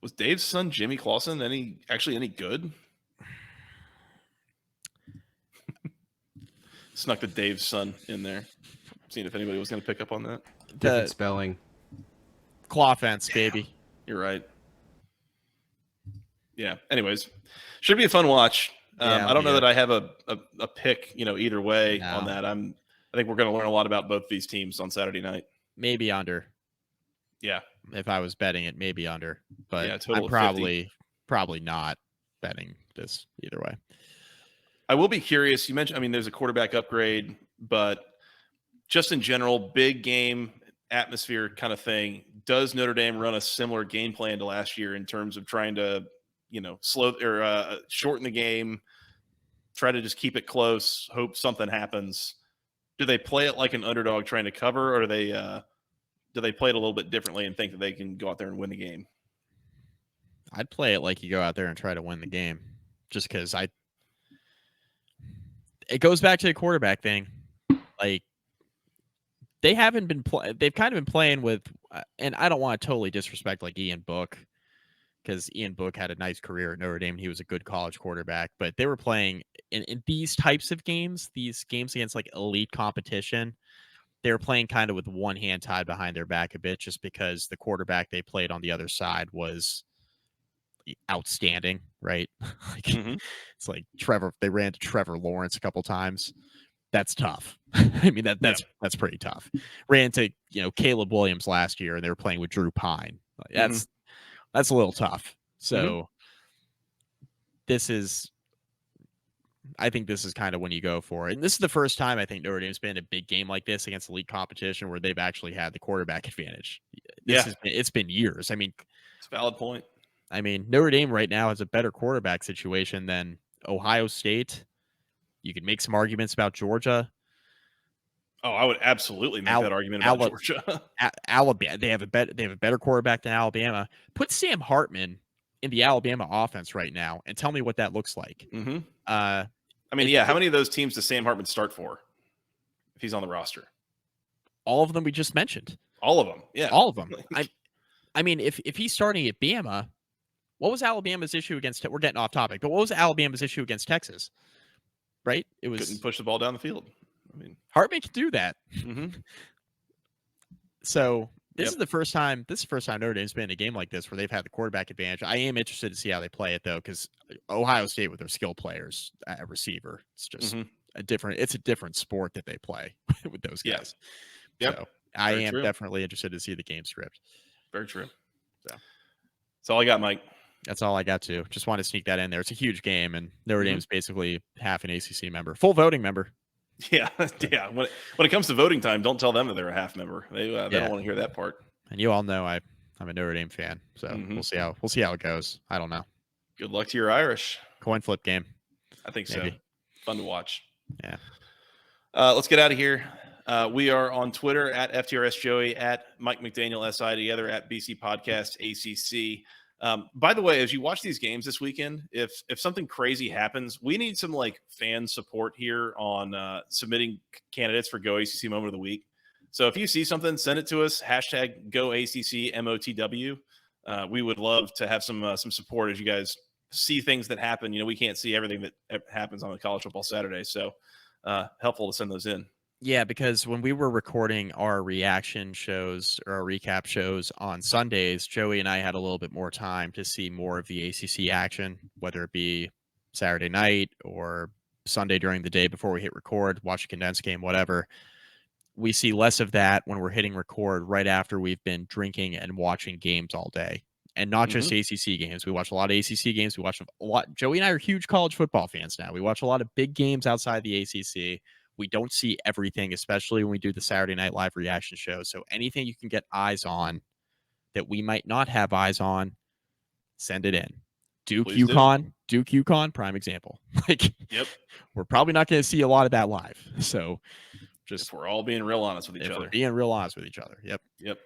B: Was Dave's son Jimmy Clausen any good? Snuck the Dave's son in there. Seeing if anybody was going to pick up on that.
D: Different spelling.
C: Clawfence, baby.
B: You're right. Yeah. Anyways, should be a fun watch. I don't know that I have a pick, either way on that. I think we're going to learn a lot about both these teams on Saturday night.
C: Maybe under.
B: Yeah.
C: If I was betting it, maybe under. But
B: I'm
C: probably not betting this either way.
B: I will be curious. You mentioned, there's a quarterback upgrade, but just in general, big game atmosphere kind of thing. Does Notre Dame run a similar game plan to last year in terms of trying to, slow or shorten the game, try to just keep it close, hope something happens? Do they play it like an underdog trying to cover, or do they play it a little bit differently and think that they can go out there and win the game?
C: I'd play it like you go out there and try to win the game, just because it goes back to the quarterback thing. They haven't been they've kind of been playing with, and I don't want to totally disrespect Ian Book, because Ian Book had a nice career at Notre Dame and he was a good college quarterback, but they were playing in these types of games, these games against elite competition, they were playing kind of with one hand tied behind their back a bit, just because the quarterback they played on the other side was outstanding, right? It's like they ran to Trevor Lawrence a couple times. That's tough. That's pretty tough. Ran to Caleb Williams last year and they were playing with Drew Pine. That's a little tough. So I think this is kind of when you go for it. And this is the first time I think Notre Dame's been in a big game like this against elite competition where they've actually had the quarterback advantage. It's been years. It's
B: a valid point.
C: Notre Dame right now has a better quarterback situation than Ohio State. You could make some arguments about Georgia.
B: Oh, I would absolutely make that argument about Georgia.
C: Alabama, they have a better quarterback than Alabama. Put Sam Hartman in the Alabama offense right now and tell me what that looks like.
B: How many of those teams does Sam Hartman start for if he's on the roster?
C: All of them we just mentioned.
B: All of them, yeah.
C: All of them. If he's starting at Bama, what was Alabama's issue against? We're getting off topic, but what was Alabama's issue against Texas? Right? It was
B: couldn't push the ball down the field.
C: Hartman can do that. So This is the first time. This is the first time Notre Dame's been in a game like this where they've had the quarterback advantage. I am interested to see how they play it though, because Ohio State with their skill players at receiver, it's just a different sport that they play with those guys.
B: Yep.
C: So I am definitely interested to see the game script.
B: Very true. So that's all I got, Mike.
C: That's all I got to. Just want to sneak that in there. It's a huge game, and Notre Dame's basically half an ACC member, full voting member.
B: Yeah, yeah. When it comes to voting time, don't tell them that they're a half member. They don't want to hear that part.
C: And you all know I'm a Notre Dame fan, so we'll see how it goes. I don't know.
B: Good luck to your Irish.
C: Coin flip game.
B: I think so. Fun to watch.
C: Yeah.
B: Let's get out of here. We are on Twitter at FTRS Joey, at Mike McDaniel SI, together at BC Podcast ACC. By the way, as you watch these games this weekend, if something crazy happens, we need some like fan support here on submitting candidates for Go ACC Moment of the Week. So if you see something, send it to us. Hashtag Go ACC MOTW. We would love to have some support as you guys see things that happen. You know, we can't see everything that happens on the college football Saturday, so helpful to send those in.
C: Yeah, because when we were recording our reaction shows or our recap shows on Sundays, Joey and I had a little bit more time to see more of the ACC action, whether it be Saturday night or Sunday during the day before we hit record, watch a condensed game, whatever. We see less of that when we're hitting record right after we've been drinking and watching games all day. And not just ACC games. We watch a lot of ACC games. We watch a lot. Joey and I are huge college football fans now. We watch a lot of big games outside the ACC. We don't see everything, especially when we do the Saturday Night Live reaction show. So anything you can get eyes on that we might not have eyes on, send it in. Duke UConn, prime example. We're probably not going to see a lot of that live. So
B: if we're all being real honest with each other. Yep.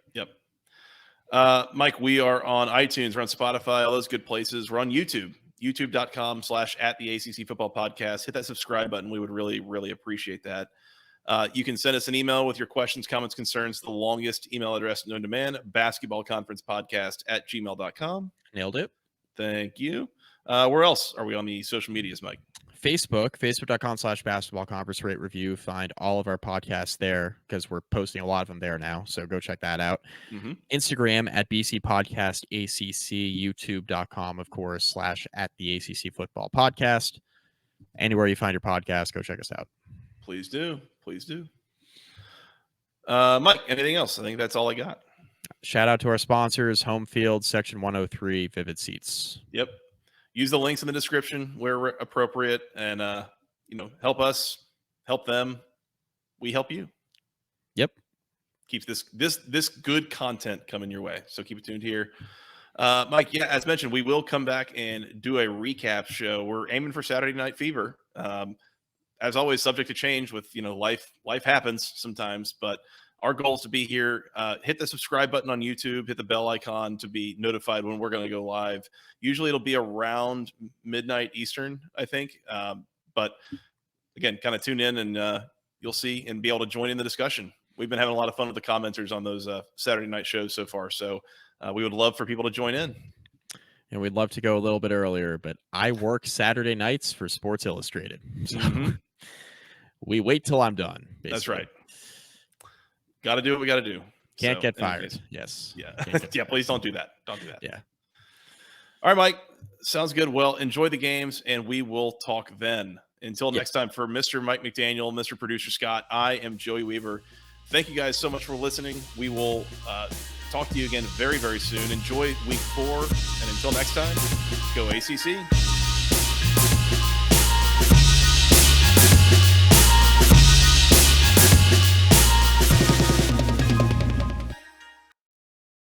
B: Mike, we are on iTunes, we're on Spotify, all those good places. We're on YouTube. youtube.com/@the ACC Football Podcast. Hit that subscribe button. We would really, really appreciate that. You can send us an email with your questions, comments, concerns. The longest email address known to man, basketballconferencepodcast@gmail.com.
C: Nailed it.
B: Thank you. Where else are we on the social medias, Mike?
C: Facebook.com/basketballconference rate review. Find all of our podcasts there because we're posting a lot of them there now. So go check that out. Instagram at BC Podcast ACC, YouTube.com, of course, /at the ACC Football Podcast. Anywhere you find your podcast, go check us out.
B: Please do. Mike, anything else? I think that's all I got.
C: Shout out to our sponsors, Homefield, Section 103, Vivid Seats.
B: Yep. Use the links in the description where appropriate, and help us, help them. We help you.
C: Yep.
B: Keeps this good content coming your way. So keep it tuned here. Mike, as mentioned, we will come back and do a recap show. We're aiming for Saturday Night Fever. As always, subject to change with life happens sometimes, but our goal is to be here. Hit the subscribe button on YouTube. Hit the bell icon to be notified when we're going to go live. Usually it'll be around midnight Eastern, I think. But again, kind of tune in and you'll see and be able to join in the discussion. We've been having a lot of fun with the commenters on those Saturday night shows so far. So we would love for people to join in.
C: And we'd love to go a little bit earlier, but I work Saturday nights for Sports Illustrated. So we wait till I'm done. Basically.
B: That's right. Got to do what we got to do.
C: Can't get fired. Yes.
B: Yeah. Yeah. Please don't do that. Don't do that.
C: Yeah.
B: All right, Mike. Sounds good. Well, enjoy the games, and we will talk then. Until next time, for Mr. Mike McDaniel, Mr. Producer Scott, I am Joey Weaver. Thank you guys so much for listening. We will talk to you again very, very soon. Enjoy week 4. And until next time, go ACC.